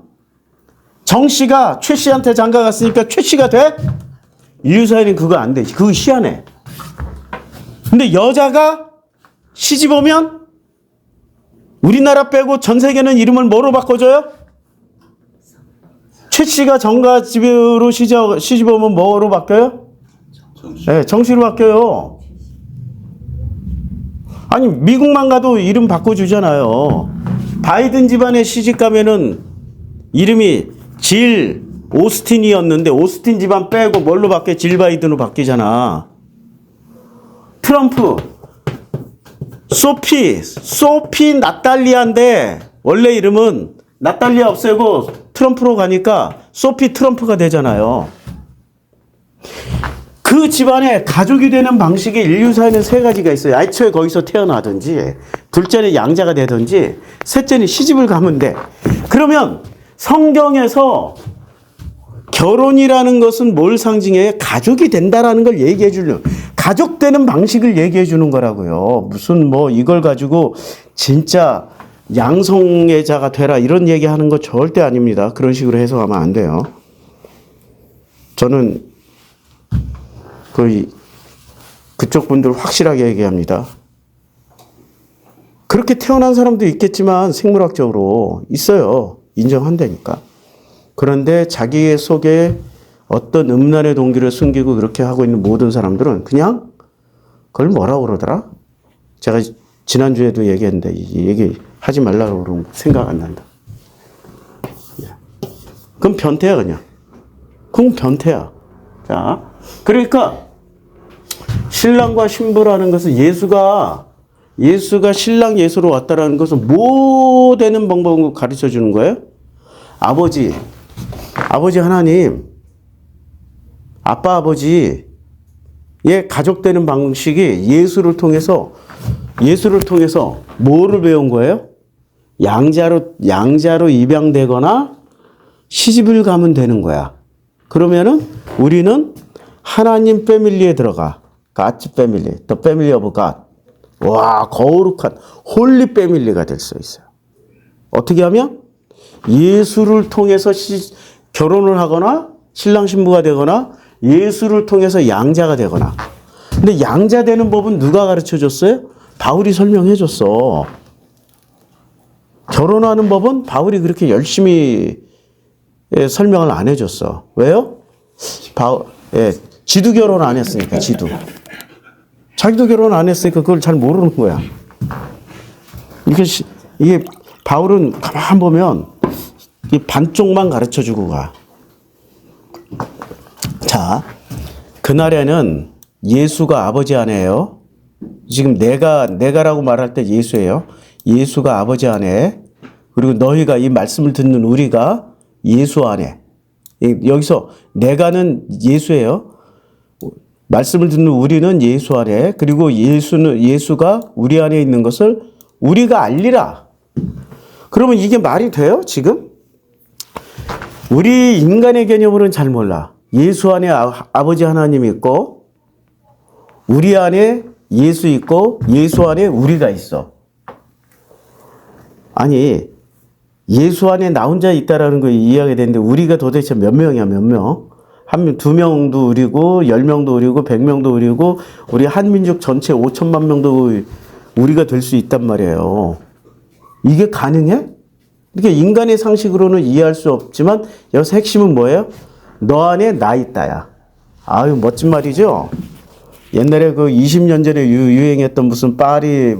정 씨가 최 씨한테 장가 갔으니까 최 씨가 돼? 인류사회는 그거 안 돼. 그거 희한해. 근데 여자가 시집 오면 우리나라 빼고 전 세계는 이름을 뭐로 바꿔줘요? 최 씨가 정가 집으로 시집 오면 뭐로 바뀌어요? 네, 정씨로 바뀌어요. 아니, 미국만 가도 이름 바꿔주잖아요. 바이든 집안에 시집 가면은 이름이 질 오스틴이었는데 오스틴 집안 빼고 뭘로 바뀌어? 질 바이든으로 바뀌잖아. 트럼프 소피 나탈리아인데 원래 이름은 나탈리아 없애고 트럼프로 가니까 소피 트럼프가 되잖아요. 그 집안에 가족이 되는 방식이 인류사에는 세 가지가 있어요. 애초에 거기서 태어나든지, 둘째는 양자가 되든지, 셋째는 시집을 가면 돼. 그러면 성경에서 결혼이라는 것은 뭘 상징해요? 가족이 된다라는 걸 얘기해 주는, 가족 되는 방식을 얘기해 주는 거라고요. 무슨 뭐 이걸 가지고 진짜 양성애자가 되라 이런 얘기하는 거 절대 아닙니다. 그런 식으로 해석하면 안 돼요. 저는 그쪽 분들 확실하게 얘기합니다. 그렇게 태어난 사람도 있겠지만 생물학적으로 있어요. 인정한다니까. 그런데 자기 속에 어떤 음란의 동기를 숨기고 그렇게 하고 있는 모든 사람들은 그냥 그걸 뭐라고 그러더라? 제가 지난주에도 얘기했는데 이 얘기 하지 말라고 그러면 생각 안 난다. 그럼 변태야 그냥. 그럼 변태야. 자, 그러니까 신랑과 신부라는 것은 예수가 신랑 예수로 왔다라는 것은 뭐 되는 방법을 가르쳐 주는 거예요? 아버지 하나님, 아빠 아버지의 가족 되는 방식이 예수를 통해서 뭐를 배운 거예요? 양자로 입양되거나 시집을 가면 되는 거야. 그러면은 우리는 하나님 패밀리에 들어가. God's family, the family of God. 와, 거룩한 홀리 패밀리가 될 수 있어요. 어떻게 하면? 예수를 통해서 결혼을 하거나 신랑 신부가 되거나 예수를 통해서 양자가 되거나. 근데 양자 되는 법은 누가 가르쳐 줬어요? 바울이 설명해 줬어. 결혼하는 법은 바울이 그렇게 열심히 설명을 안 해줬어. 왜요? 지도 결혼 안 했으니까, 지도. 자기도 결혼 안 했으니까 그걸 잘 모르는 거야. 이게 바울은 가만 보면 이 반쪽만 가르쳐 주고 가. 자, 그날에는 예수가 아버지 안에요. 지금 내가라고 말할 때 예수예요. 예수가 아버지 안에, 그리고 너희가 이 말씀을 듣는 우리가 예수 안에. 여기서 내가는 예수예요. 말씀을 듣는 우리는 예수 안에, 그리고 예수가 우리 안에 있는 것을 우리가 알리라. 그러면 이게 말이 돼요, 지금? 우리 인간의 개념으로는 잘 몰라. 예수 안에 아버지 하나님이 있고, 우리 안에 예수 있고, 예수 안에 우리가 있어. 아니, 예수 안에 나 혼자 있다라는 거 이해하게 되는데, 우리가 도대체 몇 명이야, 몇 명? 두 명도 우리고, 10명도 우리고, 100명도 우리고, 우리 한민족 전체 5천만 명도 우리가 될 수 있단 말이에요. 이게 가능해? 그러니까 인간의 상식으로는 이해할 수 없지만, 여기서 핵심은 뭐예요? 너 안에 나 있다야. 아유, 멋진 말이죠? 옛날에 그 20년 전에 유행했던 무슨 파리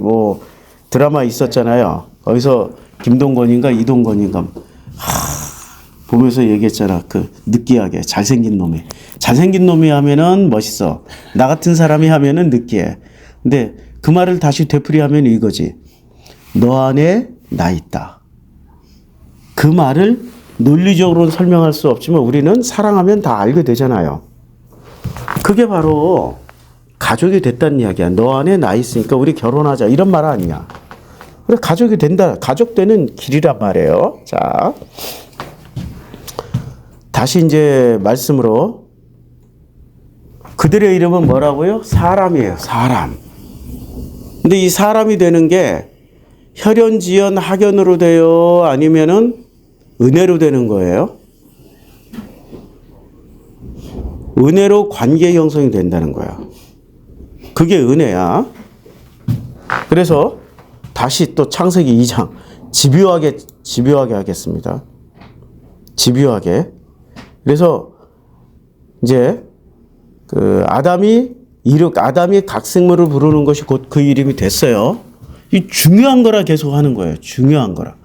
드라마 있었잖아요. 거기서 김동건인가 이동건인가 보면서 얘기했잖아. 그 느끼하게 잘생긴 놈이 하면은 멋있어. 나 같은 사람이 하면은 느끼해. 근데 그 말을 다시 되풀이하면 이거지. 너 안에 나 있다. 그 말을 논리적으로는 설명할 수 없지만 우리는 사랑하면 다 알게 되잖아요. 그게 바로 가족이 됐다는 이야기야. 너 안에 나 있으니까 우리 결혼하자. 이런 말 아니야. 그래, 가족이 된다. 가족 되는 길이란 말이에요. 자, 다시 이제 말씀으로. 그들의 이름은 뭐라고요? 사람이에요. 사람. 근데 이 사람이 되는 게 혈연, 지연, 학연으로 돼요? 아니면은 은혜로 되는 거예요? 은혜로 관계 형성이 된다는 거야. 그게 은혜야. 그래서 다시 또 창세기 2장 집요하게 하겠습니다. 집요하게. 그래서 이제 그 아담이 각 생물을 부르는 것이 곧 그 이름이 됐어요. 이 중요한 거라 계속 하는 거예요. 중요한 거라.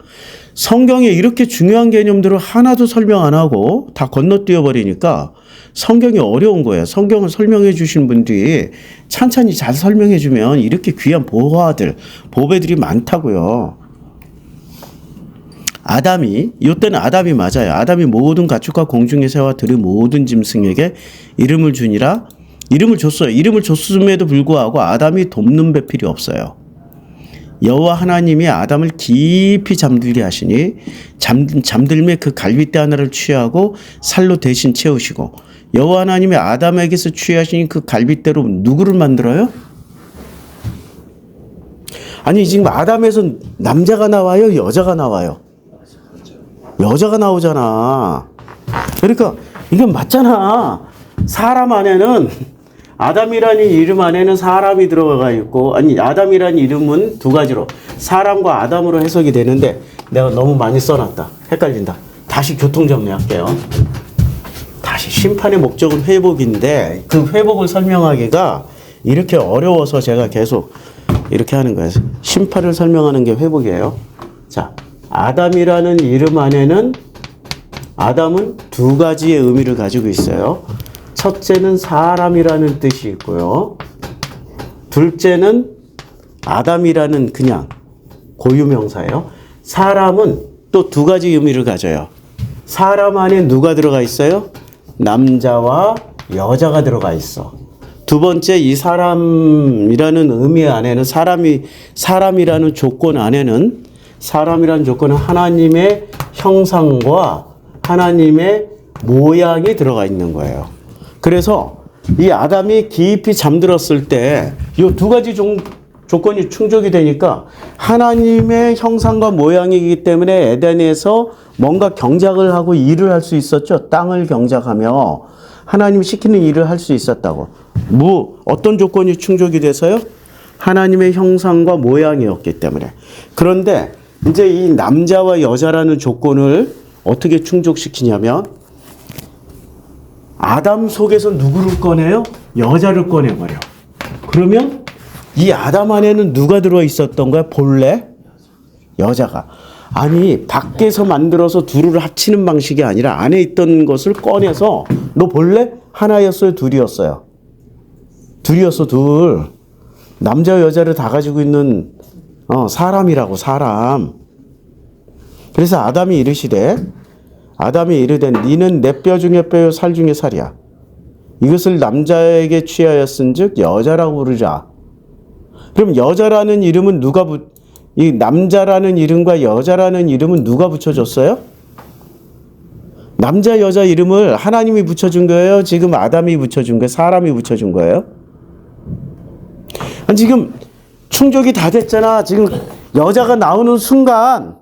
성경에 이렇게 중요한 개념들을 하나도 설명 안 하고 다 건너뛰어 버리니까 성경이 어려운 거예요. 성경을 설명해 주신 분들이 찬찬히 잘 설명해 주면 이렇게 귀한 보배들이 많다고요. 이때는 아담이 맞아요. 아담이 모든 가축과 공중의 새와 들의 모든 짐승에게 이름을 주니라. 이름을 줬어요. 이름을 줬음에도 불구하고 아담이 돕는 배필이 없어요. 여호와 하나님이 아담을 깊이 잠들게 하시니 잠들매 그 갈빗대 하나를 취하고 살로 대신 채우시고, 여호와 하나님이 아담에게서 취하신 그 갈빗대로 누구를 만들어요? 아니, 지금 아담에서 남자가 나와요? 여자가 나와요? 여자가 나오잖아. 그러니까 이건 맞잖아. 사람 안에는, 아담이라는 이름 안에는 사람이 들어가 있고, 아니, 아담이라는 이름은 두 가지로 사람과 아담으로 해석이 되는데 내가 너무 많이 써놨다. 헷갈린다. 다시 교통정리할게요. 다시 심판의 목적은 회복인데 그 회복을 설명하기가 이렇게 어려워서 제가 계속 이렇게 하는 거예요. 심판을 설명하는 게 회복이에요. 자, 아담이라는 이름 안에는 아담은 두 가지의 의미를 가지고 있어요. 첫째는 사람이라는 뜻이 있고요. 둘째는 아담이라는 그냥 고유명사예요. 사람은 또 두 가지 의미를 가져요. 사람 안에 누가 들어가 있어요? 남자와 여자가 들어가 있어. 두 번째, 이 사람이라는 의미 안에는 사람이라는 조건 안에는 사람이라는 조건은 하나님의 형상과 하나님의 모양이 들어가 있는 거예요. 그래서 이 아담이 깊이 잠들었을 때 이 두 가지 조건이 충족이 되니까 하나님의 형상과 모양이기 때문에 에덴에서 뭔가 경작을 하고 일을 할 수 있었죠. 땅을 경작하며 하나님이 시키는 일을 할 수 있었다고. 어떤 조건이 충족이 돼서요? 하나님의 형상과 모양이었기 때문에. 그런데 이제 이 남자와 여자라는 조건을 어떻게 충족시키냐면 아담 속에서 누구를 꺼내요? 여자를 꺼내버려. 그러면 이 아담 안에는 누가 들어 있었던 거야? 본래? 여자가. 아니, 밖에서 만들어서 둘을 합치는 방식이 아니라 안에 있던 것을 꺼내서, 너 본래 하나였어요? 둘이었어요? 둘이었어, 둘. 남자와 여자를 다 가지고 있는 사람이라고, 사람. 그래서 아담이 이르시되, 아담이 이르되 니는 내 뼈 중에 뼈요 살 중에 살이야. 이것을 남자에게 취하였은즉 여자라고 부르자. 그럼 여자라는 이름은 이 남자라는 이름과 여자라는 이름은 누가 붙여줬어요? 남자 여자 이름을 하나님이 붙여준 거예요? 지금 아담이 붙여준 거예요? 사람이 붙여준 거예요? 지금 충족이 다 됐잖아. 지금 여자가 나오는 순간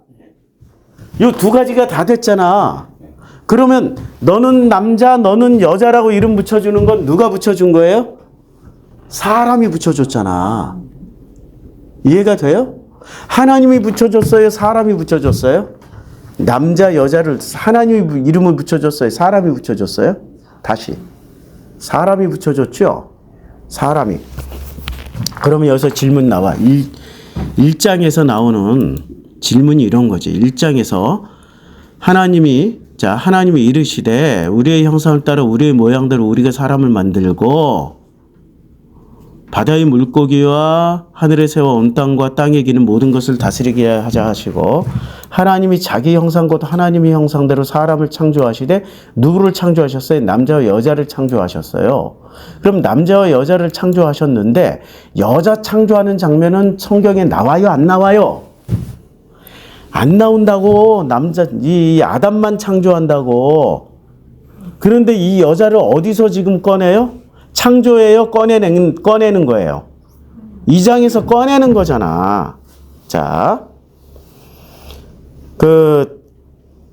이 두 가지가 다 됐잖아. 그러면 너는 남자, 너는 여자라고 이름 붙여주는 건 누가 붙여준 거예요? 사람이 붙여줬잖아. 이해가 돼요? 하나님이 붙여줬어요? 사람이 붙여줬어요? 남자, 여자를 하나님이 이름을 붙여줬어요? 사람이 붙여줬어요? 다시. 사람이 붙여줬죠? 사람이. 그러면 여기서 질문 나와. 1장에서 나오는 질문이 이런 거지. 1장에서 하나님이 이르시되 우리의 형상을 따라 우리의 모양대로 우리가 사람을 만들고 바다의 물고기와 하늘의 새와 온 땅과 땅에 기는 모든 것을 다스리게 하자 하시고 하나님이 자기 형상 곧 하나님의 형상대로 사람을 창조하시되 누구를 창조하셨어요? 남자와 여자를 창조하셨어요. 그럼 남자와 여자를 창조하셨는데 여자 창조하는 장면은 성경에 나와요? 안 나와요? 안 나온다고. 이 아담만 창조한다고. 그런데 이 여자를 어디서 지금 꺼내요? 창조해요? 꺼내는 거예요. 2장에서 꺼내는 거잖아. 자,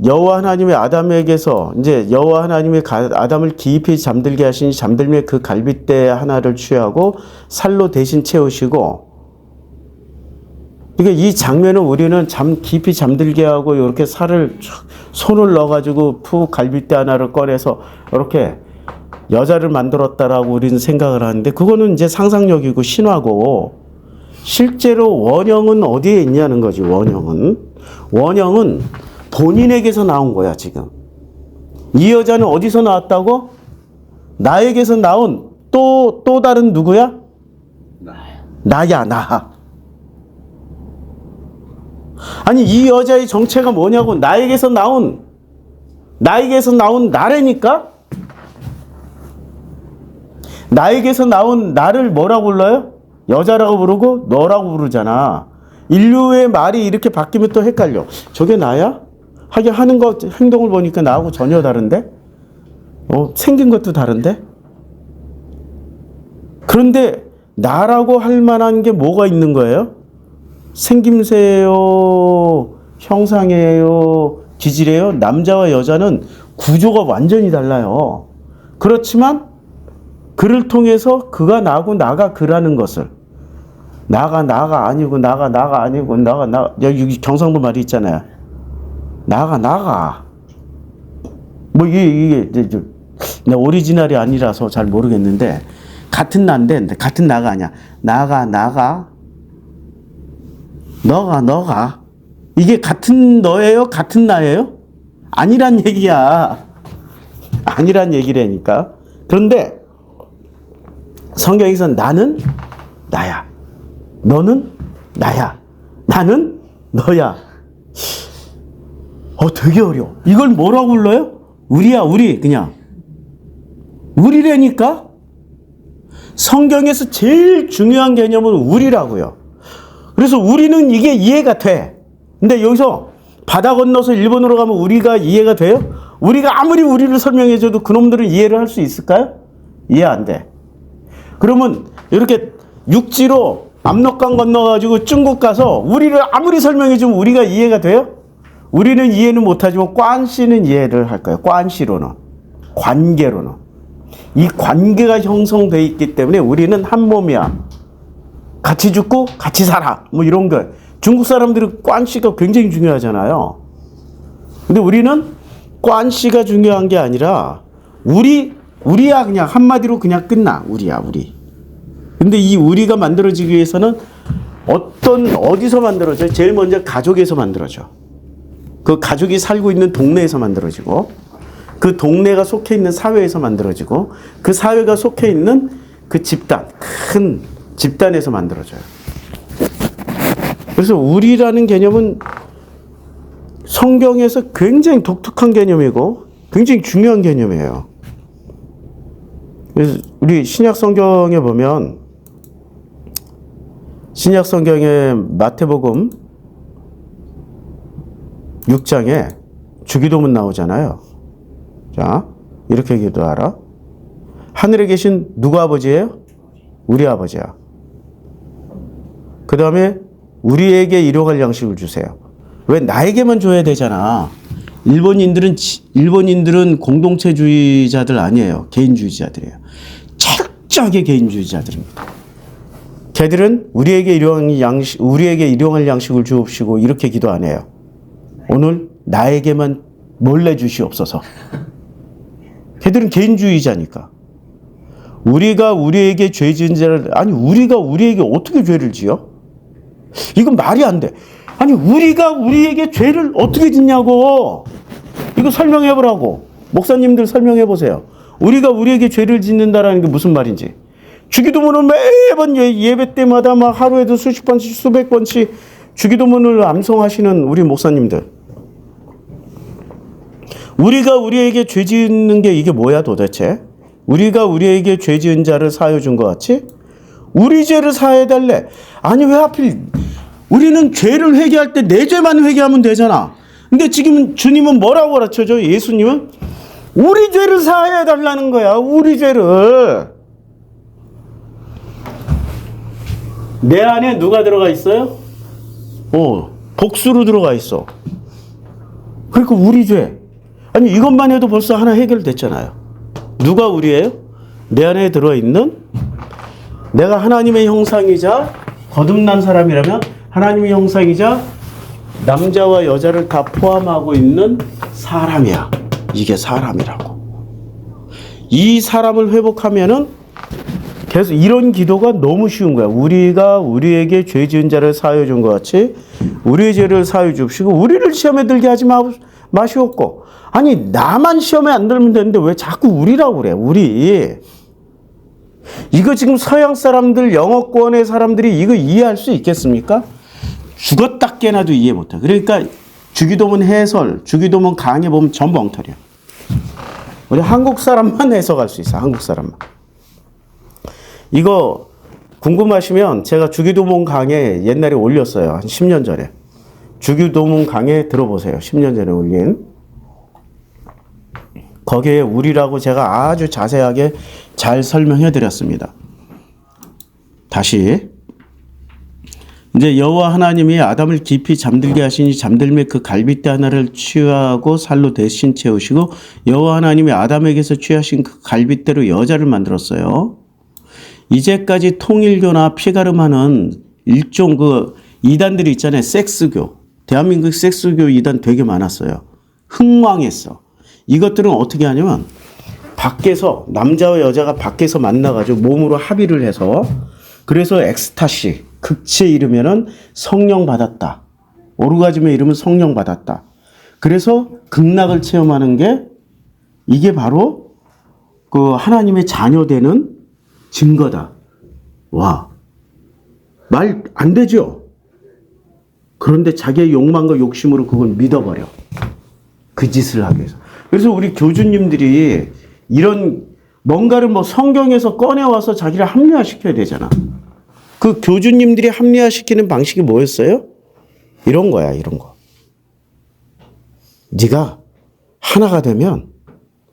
여호와 하나님이 아담에게서 이제 여호와 하나님이 아담을 깊이 잠들게 하시니 잠들며 그 갈빗대 하나를 취하고 살로 대신 채우시고, 그러니까 이 장면은 우리는 깊이 잠들게 하고 이렇게 손을 넣어가지고 푹 갈빗대 하나를 꺼내서 이렇게 여자를 만들었다라고 우리는 생각을 하는데 그거는 이제 상상력이고 신화고, 실제로 원형은 어디에 있냐는 거지. 원형은 본인에게서 나온 거야. 지금 이 여자는 어디서 나왔다고? 나에게서 나온 또 다른 누구야? 나야. 아니 이 여자의 정체가 뭐냐고. 나에게서 나온 나라니까. 나에게서 나온 나를 뭐라고 불러요? 여자라고 부르고 너라고 부르잖아. 인류의 말이 이렇게 바뀌면 또 헷갈려. 저게 나야? 하긴 하는 거 행동을 보니까 나하고 전혀 다른데? 생긴 것도 다른데? 그런데 나라고 할 만한 게 뭐가 있는 거예요? 생김새예요? 형상이에요? 기질이에요? 남자와 여자는 구조가 완전히 달라요. 그렇지만 그를 통해서 그가 나고 나가 그라는 것을, 나가 아니고 여기 경상도 말이 있잖아요. 나가. 뭐 이게 오리지널이 아니라서 잘 모르겠는데 같은 나인데 같은 나가 아니야. 나가. 너가. 이게 같은 너예요? 같은 나예요? 아니란 얘기야. 아니란 얘기라니까. 그런데 성경에서 나는 나야. 너는 나야. 나는 너야. 되게 어려워. 이걸 뭐라고 불러요? 우리야, 우리. 그냥. 우리라니까? 성경에서 제일 중요한 개념은 우리라고요. 그래서 우리는 이게 이해가 돼. 근데 여기서 바다 건너서 일본으로 가면 우리가 이해가 돼요? 우리가 아무리 우리를 설명해줘도 그놈들은 이해를 할 수 있을까요? 이해 안 돼. 그러면 이렇게 육지로 압록강 건너가지고 중국 가서 우리를 아무리 설명해주면 우리가 이해가 돼요? 우리는 이해는 못하지만 관시는 이해를 할 거예요. 관시로는. 관계로는. 이 관계가 형성되어 있기 때문에 우리는 한 몸이야. 같이 죽고 같이 살아. 뭐 이런 거. 중국 사람들은 관시가 굉장히 중요하잖아요. 근데 우리는 관시가 중요한 게 아니라 우리야. 그냥 한마디로 그냥 끝나. 우리야, 우리. 근데 이 우리가 만들어지기 위해서는 어디서 만들어져요? 제일 먼저 가족에서 만들어져. 그 가족이 살고 있는 동네에서 만들어지고, 그 동네가 속해 있는 사회에서 만들어지고, 그 사회가 속해 있는 그 집단, 큰 집단에서 만들어져요. 그래서 우리라는 개념은 성경에서 굉장히 독특한 개념이고 굉장히 중요한 개념이에요. 그래서 우리 신약 성경에 보면 신약 성경의 마태복음 6장에 주기도문 나오잖아요. 자, 이렇게 기도하라. 하늘에 계신 누구 아버지예요? 우리 아버지야. 그 다음에 우리에게 일용할 양식을 주세요. 왜 나에게만 줘야 되잖아. 일본인들은 공동체주의자들 아니에요. 개인주의자들이에요. 철저하게 개인주의자들입니다. 걔들은 우리에게 일용할 양식을 주옵시고 이렇게 기도 안 해요. 오늘 나에게만 몰래 주시옵소서. 걔들은 개인주의자니까. 우리가 우리에게 죄 지은 자를, 아니 우리가 우리에게 어떻게 죄를 지어? 이건 말이 안 돼. 아니 우리가 우리에게 죄를 어떻게 짓냐고. 이거 설명해 보라고. 목사님들 설명해 보세요. 우리가 우리에게 죄를 짓는다라는 게 무슨 말인지. 주기도문을 매번 예배 때마다 막 하루에도 수십 번씩 수백 번씩 주기도문을 암송하시는 우리 목사님들. 우리가 우리에게 죄 짓는 게 이게 뭐야 도대체? 우리가 우리에게 죄 지은 자를 사하여 준 것 같이? 우리 죄를 사해 달래. 아니 왜 하필 우리는 죄를 회개할 때 내 죄만 회개하면 되잖아. 근데 지금 주님은 뭐라고 가르쳐줘? 예수님은 우리 죄를 사해 달라는 거야. 우리 죄를. 내 안에 누가 들어가 있어요? 복수로 들어가 있어. 그러니까 우리 죄. 아니 이것만 해도 벌써 하나 해결됐잖아요. 누가 우리예요? 내 안에 들어있는 내가 하나님의 형상이자 거듭난 사람이라면 하나님의 형상이자 남자와 여자를 다 포함하고 있는 사람이야. 이게 사람이라고. 이 사람을 회복하면은 계속 이런 기도가 너무 쉬운 거야. 우리가 우리에게 죄 지은 자를 사하여 준 것 같이 우리의 죄를 사하여 주시고 우리를 시험에 들게 하지 마시옵고. 아니 나만 시험에 안 들면 되는데 왜 자꾸 우리라고 그래. 우리. 이거 지금 서양 사람들 영어권의 사람들이 이거 이해할 수 있겠습니까? 죽었다 깨나도 이해 못해. 그러니까 주기도문 해설, 주기도문 강의 보면 전부 엉터리야. 우리 한국 사람만 해석할 수 있어. 한국 사람만. 이거 궁금하시면 제가 주기도문 강의 옛날에 올렸어요. 한 10년 전에. 주기도문 강의 들어보세요. 10년 전에 올린. 거기에 우리라고 제가 아주 자세하게 잘 설명해 드렸습니다. 다시. 이제 여호와 하나님이 아담을 깊이 잠들게 하시니 잠들매 그 갈빗대 하나를 취하고 살로 대신 채우시고 여호와 하나님이 아담에게서 취하신 그 갈빗대로 여자를 만들었어요. 이제까지 통일교나 피가름하는 일종 그 이단들이 있잖아요. 섹스교. 대한민국 섹스교 이단 되게 많았어요. 흥왕했어. 이것들은 어떻게 하냐면 밖에서 남자와 여자가 밖에서 만나가지고 몸으로 합의를 해서 그래서 엑스타시 극치에 이르면은 성령 받았다. 오르가즘에 이르면 성령 받았다. 그래서 극락을 체험하는 게 이게 바로 그 하나님의 자녀되는 증거다. 와, 말 안 되죠? 그런데 자기의 욕망과 욕심으로 그걸 믿어버려. 그 짓을 하기 위해서. 그래서 우리 교주님들이 이런 뭔가를 뭐 성경에서 꺼내와서 자기를 합리화시켜야 되잖아. 그 교주님들이 합리화시키는 방식이 뭐였어요? 이런 거야, 이런 거. 네가 하나가 되면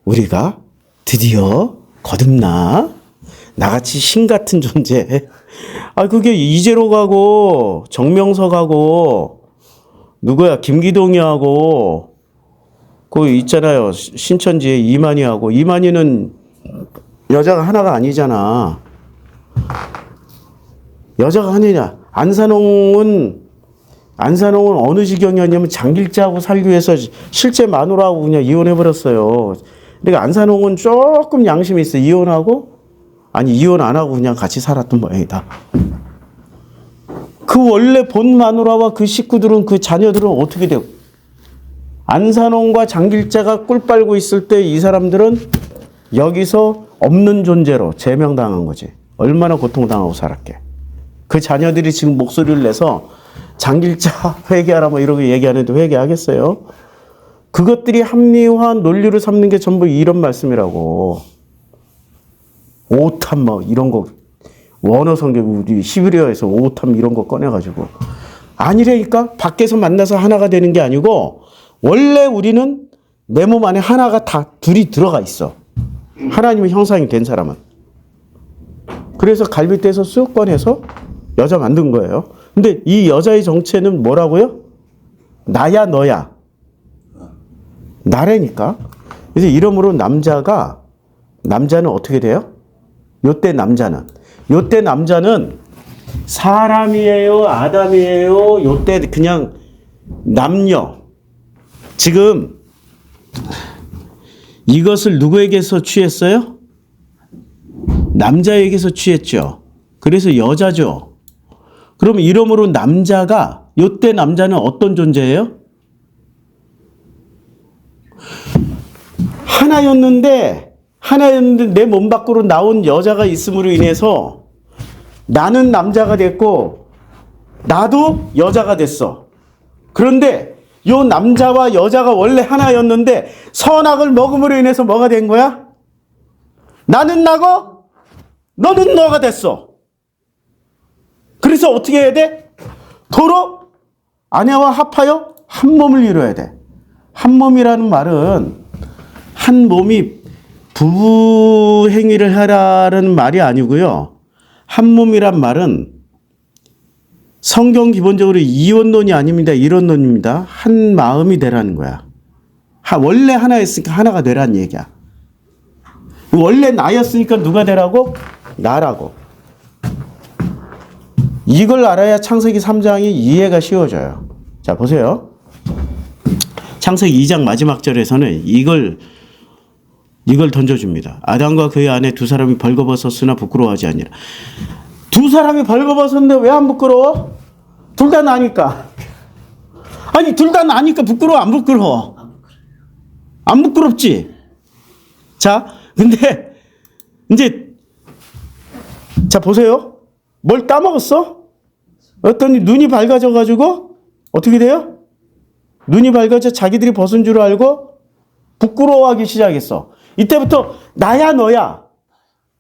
우리가 드디어 거듭나. 나같이 신 같은 존재. 아, 그게 이재로가고 정명석하고 누구야? 김기동이하고 그 있잖아요. 신천지에 이만희하고. 이만희는 여자가 하나가 아니잖아. 여자가 아니냐. 안산홍은 어느 지경이었냐면 장길자하고 살기 위해서 실제 마누라하고 그냥 이혼해버렸어요. 그러니까 안산홍은 조금 양심이 있어. 이혼 안 하고 그냥 같이 살았던 모양이다. 그 원래 본 마누라와 그 식구들은 그 자녀들은 어떻게 되고 안산홍과 장길자가 꿀 빨고 있을 때 이 사람들은 여기서 없는 존재로 제명당한 거지. 얼마나 고통당하고 살았게. 그 자녀들이 지금 목소리를 내서 장길자 회개하라 뭐 이러고 얘기하는데 회개하겠어요? 그것들이 합리화한 논리를 삼는 게 전부 이런 말씀이라고. 오탐 뭐 이런 거 원어 성경 우리 히브리어에서 오탐 이런 거 꺼내가지고 아니라니까. 밖에서 만나서 하나가 되는 게 아니고 원래 우리는 내 몸 안에 하나가 다 둘이 들어가 있어. 하나님의 형상이 된 사람은. 그래서 갈빗대에서 쑥 꺼내서 여자 만든 거예요. 근데 이 여자의 정체는 뭐라고요? 나야 너야. 나라니까. 그래서 이러므로 남자는 어떻게 돼요? 요때 남자는 사람이에요, 아담이에요. 요때 그냥 남녀. 지금 이것을 누구에게서 취했어요? 남자에게서 취했죠. 그래서 여자죠. 그럼 이러므로 남자가 요때 남자는 어떤 존재예요? 하나였는데 내 몸 밖으로 나온 여자가 있음으로 인해서 나는 남자가 됐고 나도 여자가 됐어. 그런데 요 남자와 여자가 원래 하나였는데 선악을 먹음으로 인해서 뭐가 된 거야? 나는 나고 너는 너가 됐어. 그래서 어떻게 해야 돼? 도로 아내와 합하여 한 몸을 이루어야 돼. 한 몸이라는 말은 한 몸이 부부 행위를 하라는 말이 아니고요. 한 몸이란 말은 성경 기본적으로 이원론이 아닙니다. 이론론입니다. 한 마음이 되라는 거야. 원래 하나였으니까 하나가 되라는 얘기야. 원래 나였으니까 누가 되라고? 나라고. 이걸 알아야 창세기 3장이 이해가 쉬워져요. 자, 보세요. 창세기 2장 마지막 절에서는 이걸 던져줍니다. 아담과 그의 아내 두 사람이 벌거벗었으나 부끄러워하지 아니라. 두 사람이 벌거벗었는데 왜 안 부끄러워? 둘 다 나니까. 아니, 둘 다 나니까 부끄러워, 안 부끄러워? 안 부끄럽지? 자, 근데 이제 자, 보세요. 뭘 따먹었어? 어떤 눈이 밝아져가지고 어떻게 돼요? 눈이 밝아져 자기들이 벗은 줄 알고 부끄러워하기 시작했어. 이때부터 나야 너야.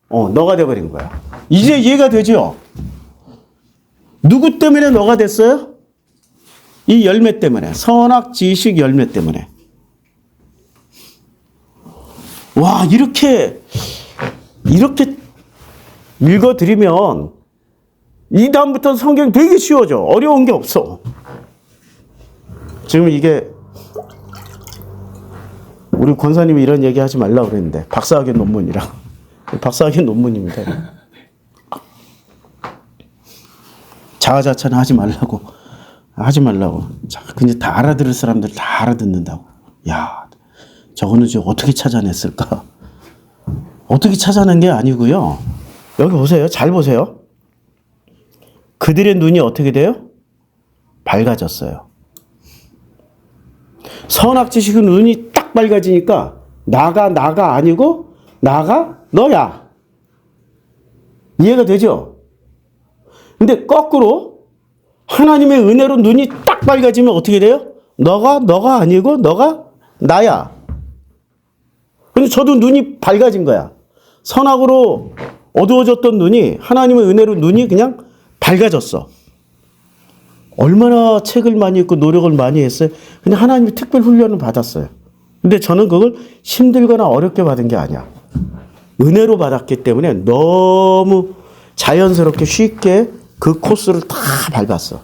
너가 돼버린 거야. 이제 이해가 되죠? 누구 때문에 너가 됐어요? 이 열매 때문에. 선악 지식 열매 때문에. 와, 이렇게 읽어드리면 이 다음부터 성경 되게 쉬워져. 어려운 게 없어. 지금 이게 우리 권사님이 이런 얘기 하지 말라고 그랬는데 박사학위 논문이라. 박사학위 논문입니다. 자아자찬 하지 말라고. 자, 근데 다 알아들을 사람들 다 알아듣는다고. 야, 저거는 지금 어떻게 찾아냈을까? 어떻게 찾아낸 게 아니고요. 여기 보세요. 잘 보세요. 그들의 눈이 어떻게 돼요? 밝아졌어요. 선악 지식은 눈이 딱 밝아지니까 나가 아니고 나가 너야. 이해가 되죠? 근데 거꾸로 하나님의 은혜로 눈이 딱 밝아지면 어떻게 돼요? 너가 아니고 너가 나야. 근데 저도 눈이 밝아진 거야. 선악으로 어두워졌던 눈이 하나님의 은혜로 눈이 그냥 밝아졌어. 얼마나 책을 많이 읽고 노력을 많이 했어요. 근데 하나님이 특별 훈련을 받았어요. 근데 저는 그걸 힘들거나 어렵게 받은 게 아니야. 은혜로 받았기 때문에 너무 자연스럽게 쉽게 그 코스를 다 밟았어.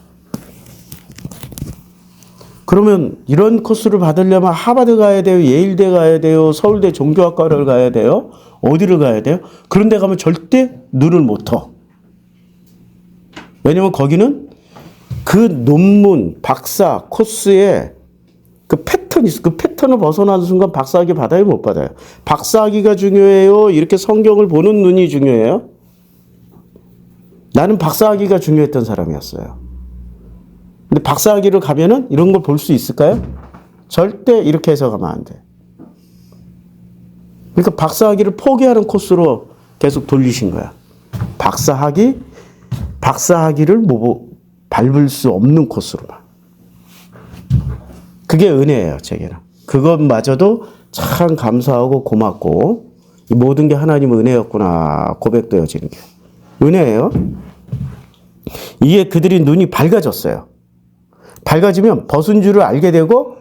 그러면 이런 코스를 받으려면 하버드 가야 돼요? 예일대 가야 돼요? 서울대 종교학과를 가야 돼요? 어디를 가야 돼요? 그런 데 가면 절대 눈을 못 떠. 왜냐면 거기는 그 논문, 박사, 코스에 그 패턴이 있어. 그 패턴을 벗어나는 순간 박사학위 받아요? 못 받아요? 박사학위가 중요해요? 이렇게 성경을 보는 눈이 중요해요? 나는 박사학위가 중요했던 사람이었어요. 근데 박사학위를 가면은 이런 걸 볼 수 있을까요? 절대 이렇게 해서 가면 안 돼. 그러니까 박사학위를 포기하는 코스로 계속 돌리신 거야. 박사학위, 박사학위를 밟을 수 없는 코스로만. 그게 은혜예요, 제게는. 그것마저도 참 감사하고 고맙고 이 모든 게 하나님의 은혜였구나 고백되어지는 게 은혜예요. 이게 그들이 눈이 밝아졌어요. 밝아지면 벗은 줄을 알게 되고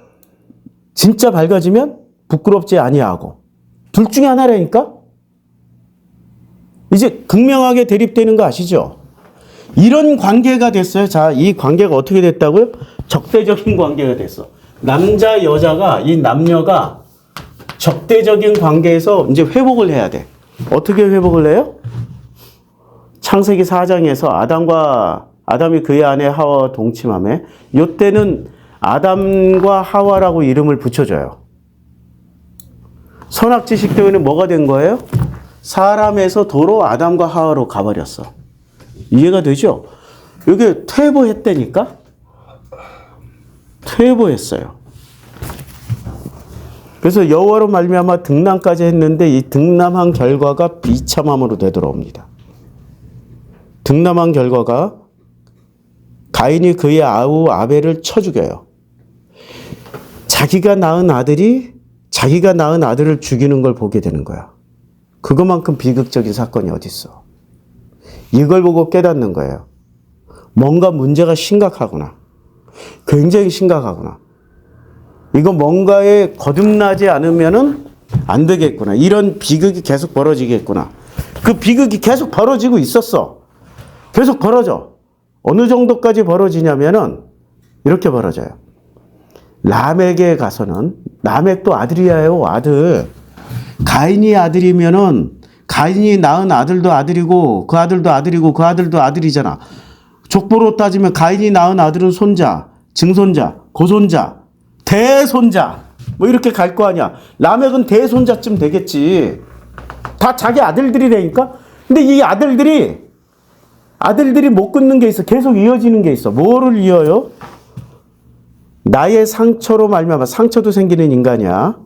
진짜 밝아지면 부끄럽지 아니하고 둘 중에 하나라니까. 이제 극명하게 대립되는 거 아시죠? 이런 관계가 됐어요. 자, 이 관계가 어떻게 됐다고요? 적대적인 관계가 됐어. 남자 여자가 이 남녀가 적대적인 관계에서 이제 회복을 해야 돼. 어떻게 회복을 해요? 창세기 4장에서 아담이 그의 아내 하와와 동침하며 이때는 아담과 하와라고 이름을 붙여줘요. 선악지식 때문에 뭐가 된 거예요? 사람에서 도로 아담과 하와로 가버렸어. 이해가 되죠? 이게 퇴보했다니까? 퇴보했어요. 그래서 여호와로 말미암아 등남까지 했는데 이 등남한 결과가 비참함으로 되돌아옵니다. 등남한 결과가 가인이 그의 아우 아벨을 쳐 죽여요. 자기가 낳은 아들을 죽이는 걸 보게 되는 거야. 그것만큼 비극적인 사건이 어디 있어? 이걸 보고 깨닫는 거예요. 뭔가 문제가 심각하구나. 굉장히 심각하구나. 이거 뭔가에 거듭나지 않으면은 안 되겠구나. 이런 비극이 계속 벌어지겠구나. 그 비극이 계속 벌어지고 있었어. 계속 벌어져. 어느 정도까지 벌어지냐면은 이렇게 벌어져요. 라멕에 가서는 라멕도 아들이에요. 아들. 가인이 아들이면은 가인이 낳은 아들도 아들이고 그 아들도 아들이고 그 아들도 아들이잖아. 족보로 따지면 가인이 낳은 아들은 손자, 증손자, 고손자, 대손자 뭐 이렇게 갈 거 아니야. 라멕은 대손자쯤 되겠지. 다 자기 아들들이라니까. 근데 이 아들들이 못 끊는 게 있어. 계속 이어지는 게 있어. 뭐를 이어요? 나의 상처로 말미암아 상처도 생기는 인간이야.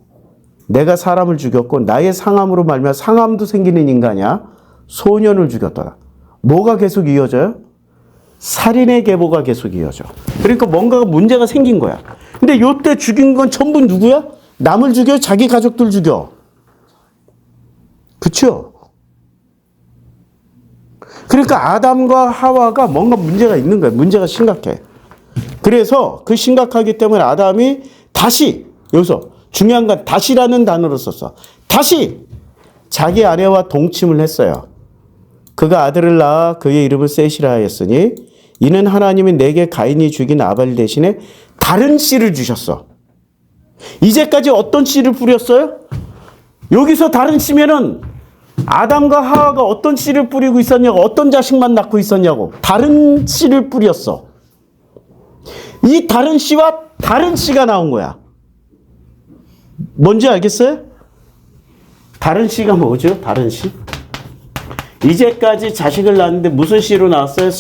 내가 사람을 죽였고 나의 상함으로 말미암아 상함도 생기는 인간이야. 소년을 죽였더라. 뭐가 계속 이어져요? 살인의 계보가 계속 이어져. 그러니까 뭔가가 문제가 생긴 거야. 근데 요때 죽인 건 전부 누구야? 남을 죽여? 자기 가족들 죽여. 그쵸? 그러니까 아담과 하와가 뭔가 문제가 있는 거야. 문제가 심각해. 그래서 그 심각하기 때문에 아담이 다시, 여기서 중요한 건 다시라는 단어를 썼어. 다시 자기 아내와 동침을 했어요. 그가 아들을 낳아 그의 이름을 셋이라 하였으니 이는 하나님이 내게 가인이 죽인 아벨 대신에 다른 씨를 주셨어. 이제까지 어떤 씨를 뿌렸어요? 여기서 다른 씨면은 아담과 하와가 어떤 씨를 뿌리고 있었냐고, 어떤 자식만 낳고 있었냐고, 다른 씨를 뿌렸어. 이 다른 씨와 다른 씨가 나온 거야. 뭔지 알겠어요? 다른 씨가 뭐죠? 다른 씨? 이제까지 자식을 낳았는데 무슨 씨로 나왔어요?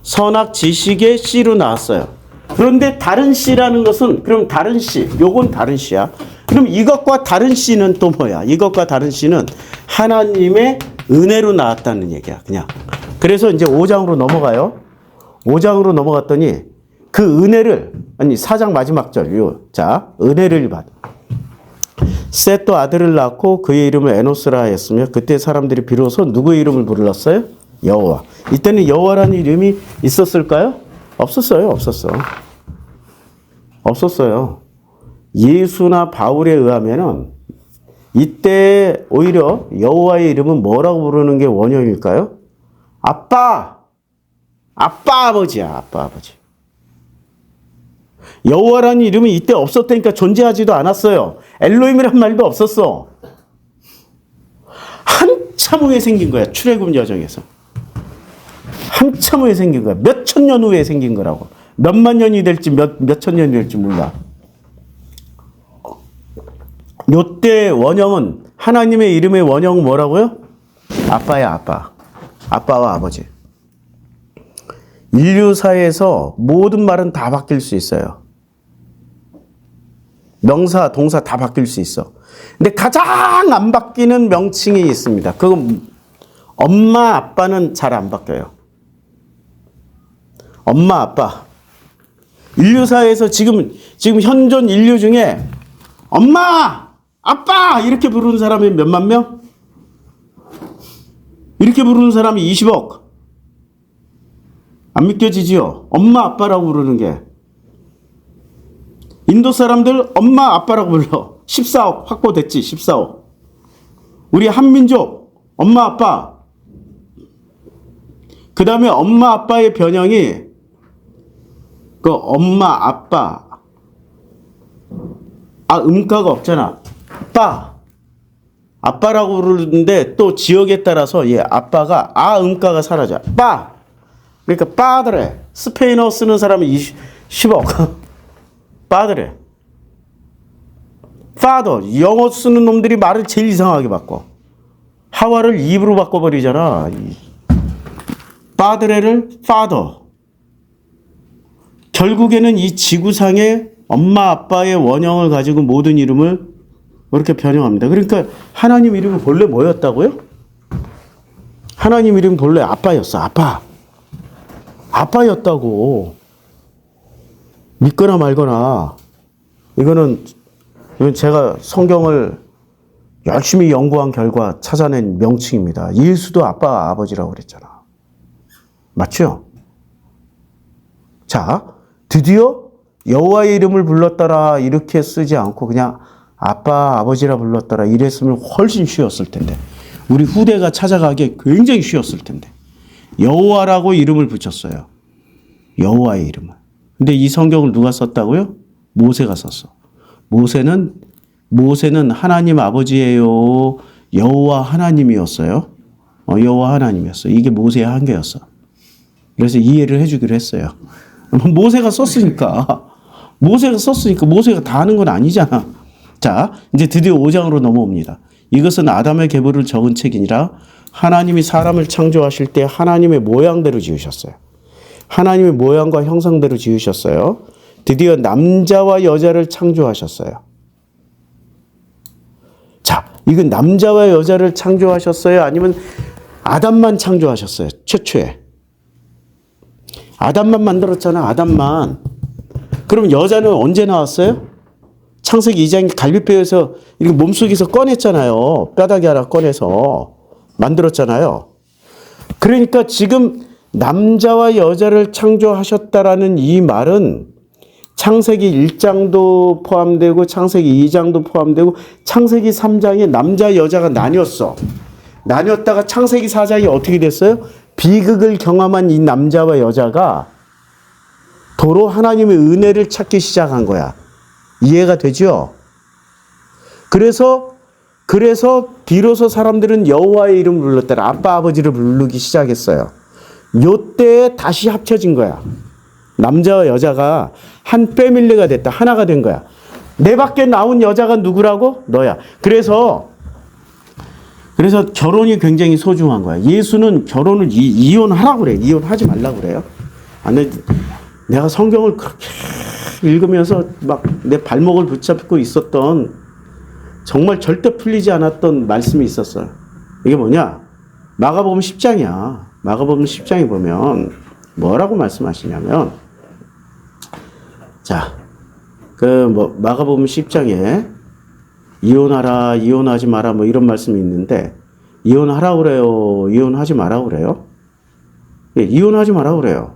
선악 지식의 씨로 나왔어요. 그런데 다른 씨라는 것은, 그럼 다른 씨, 요건 다른 씨야. 그럼 이것과 다른 씨는 또 뭐야? 이것과 다른 씨는 하나님의 은혜로 나왔다는 얘기야, 그냥. 그래서 이제 5장으로 넘어가요. 5장으로 넘어갔더니 그 은혜를, 4장 마지막 절, 자, 은혜를 받아. 셋도 아들을 낳고 그의 이름을 에노스라 하였으며 그때 사람들이 비로소 누구의 이름을 불렀어요? 여호와. 이때는 여호와라는 이름이 있었을까요? 없었어요. 예수나 바울에 의하면은 이때 오히려 여호와의 이름은 뭐라고 부르는 게 원형일까요? 아빠 아버지야. 아빠 아버지. 여호와라는 이름이 이때 없었다니까. 존재하지도 않았어요. 엘로힘이란 말도 없었어. 한참 후에 생긴 거야. 출애굽 여정에서. 한참 후에 생긴 거야. 몇천 년 후에 생긴 거라고. 몇만 년이 될지 몇천 년이 될지 몰라. 요때 원형은, 하나님의 이름의 원형은 뭐라고요? 아빠야, 아빠. 아빠와 아버지. 인류사에서 모든 말은 다 바뀔 수 있어요. 명사, 동사 다 바뀔 수 있어. 근데 가장 안 바뀌는 명칭이 있습니다. 그건 엄마, 아빠는 잘 안 바뀌어요. 엄마, 아빠. 인류사에서 지금 현존 인류 중에 엄마, 아빠 이렇게 부르는 사람이 몇만 명? 이렇게 부르는 사람이 20억. 안 믿겨지지요? 엄마, 아빠라고 부르는 게. 인도 사람들 엄마, 아빠라고 불러. 14억 확보됐지, 14억. 우리 한민족 엄마, 아빠. 그 다음에 엄마, 아빠의 변형이 그 엄마, 아빠. 음가가 없잖아. 아빠라고 부르는데 또 지역에 따라서 아빠가 음가가 사라져. 그러니까 빠드레. 스페인어 쓰는 사람은 10억. 빠드레. 파더. 영어 쓰는 놈들이 말을 제일 이상하게 바꿔. 하와를 입으로 바꿔버리잖아. 빠드레를 파더. 결국에는 이 지구상의 엄마 아빠의 원형을 가지고 모든 이름을 그렇게 변형합니다. 그러니까 하나님 이름이 본래 뭐였다고요? 하나님 이름이 본래 아빠였어. 아빠였다고. 믿거나 말거나. 이건 제가 성경을 열심히 연구한 결과 찾아낸 명칭입니다. 예수도 아빠, 아버지라고 그랬잖아. 맞죠? 자, 드디어 여호와의 이름을 불렀더라 이렇게 쓰지 않고 그냥 아빠, 아버지라 불렀더라 이랬으면 훨씬 쉬웠을 텐데. 우리 후대가 찾아가기 굉장히 쉬웠을 텐데. 여호와라고 이름을 붙였어요. 여호와의 이름을. 근데 이 성경을 누가 썼다고요? 모세가 썼어. 모세는 하나님 아버지예요. 여호와 하나님이었어요. 여호와 하나님이었어. 이게 모세의 한계였어. 그래서 이해를 해주기로 했어요. 모세가 썼으니까 모세가 다 하는 건 아니잖아. 자, 이제 드디어 5장으로 넘어옵니다. 이것은 아담의 계보를 적은 책이니라. 하나님이 사람을 창조하실 때 하나님의 모양대로 지으셨어요. 하나님의 모양과 형상대로 지으셨어요. 드디어 남자와 여자를 창조하셨어요. 자, 이건 남자와 여자를 창조하셨어요? 아니면 아담만 창조하셨어요? 최초에. 아담만 만들었잖아. 아담만. 그럼 여자는 언제 나왔어요? 창세기 2장 갈비뼈에서 이렇게 몸속에서 꺼냈잖아요. 뼈다귀 하나 꺼내서 만들었잖아요. 그러니까 지금 남자와 여자를 창조하셨다라는 이 말은 창세기 1장도 포함되고 창세기 2장도 포함되고 창세기 3장에 남자 여자가 나뉘었어. 나뉘었다가 창세기 4장이 어떻게 됐어요? 비극을 경험한 이 남자와 여자가 도로 하나님의 은혜를 찾기 시작한 거야. 이해가 되죠? 그래서 비로소 사람들은 여호와의 이름을 불렀더라. 아빠 아버지를 부르기 시작했어요. 요때 다시 합쳐진 거야. 남자와 여자가 한 패밀리가 됐다. 하나가 된 거야. 내 밖에 나온 여자가 누구라고? 너야. 그래서 결혼이 굉장히 소중한 거야. 예수는 결혼을 이혼하라고 그래. 이혼하지 말라고 그래요. 아니, 내가 성경을 그렇게 읽으면서 막 내 발목을 붙잡고 있었던 정말 절대 풀리지 않았던 말씀이 있었어요. 이게 뭐냐? 마가복음 10장이야. 마가복음 10장에 보면 뭐라고 말씀하시냐면, 자, 마가복음 10장에 이혼하라, 이혼하지 마라, 뭐 이런 말씀이 있는데, 이혼하라 그래요? 이혼하지 마라 그래요? 예, 이혼하지 마라 그래요.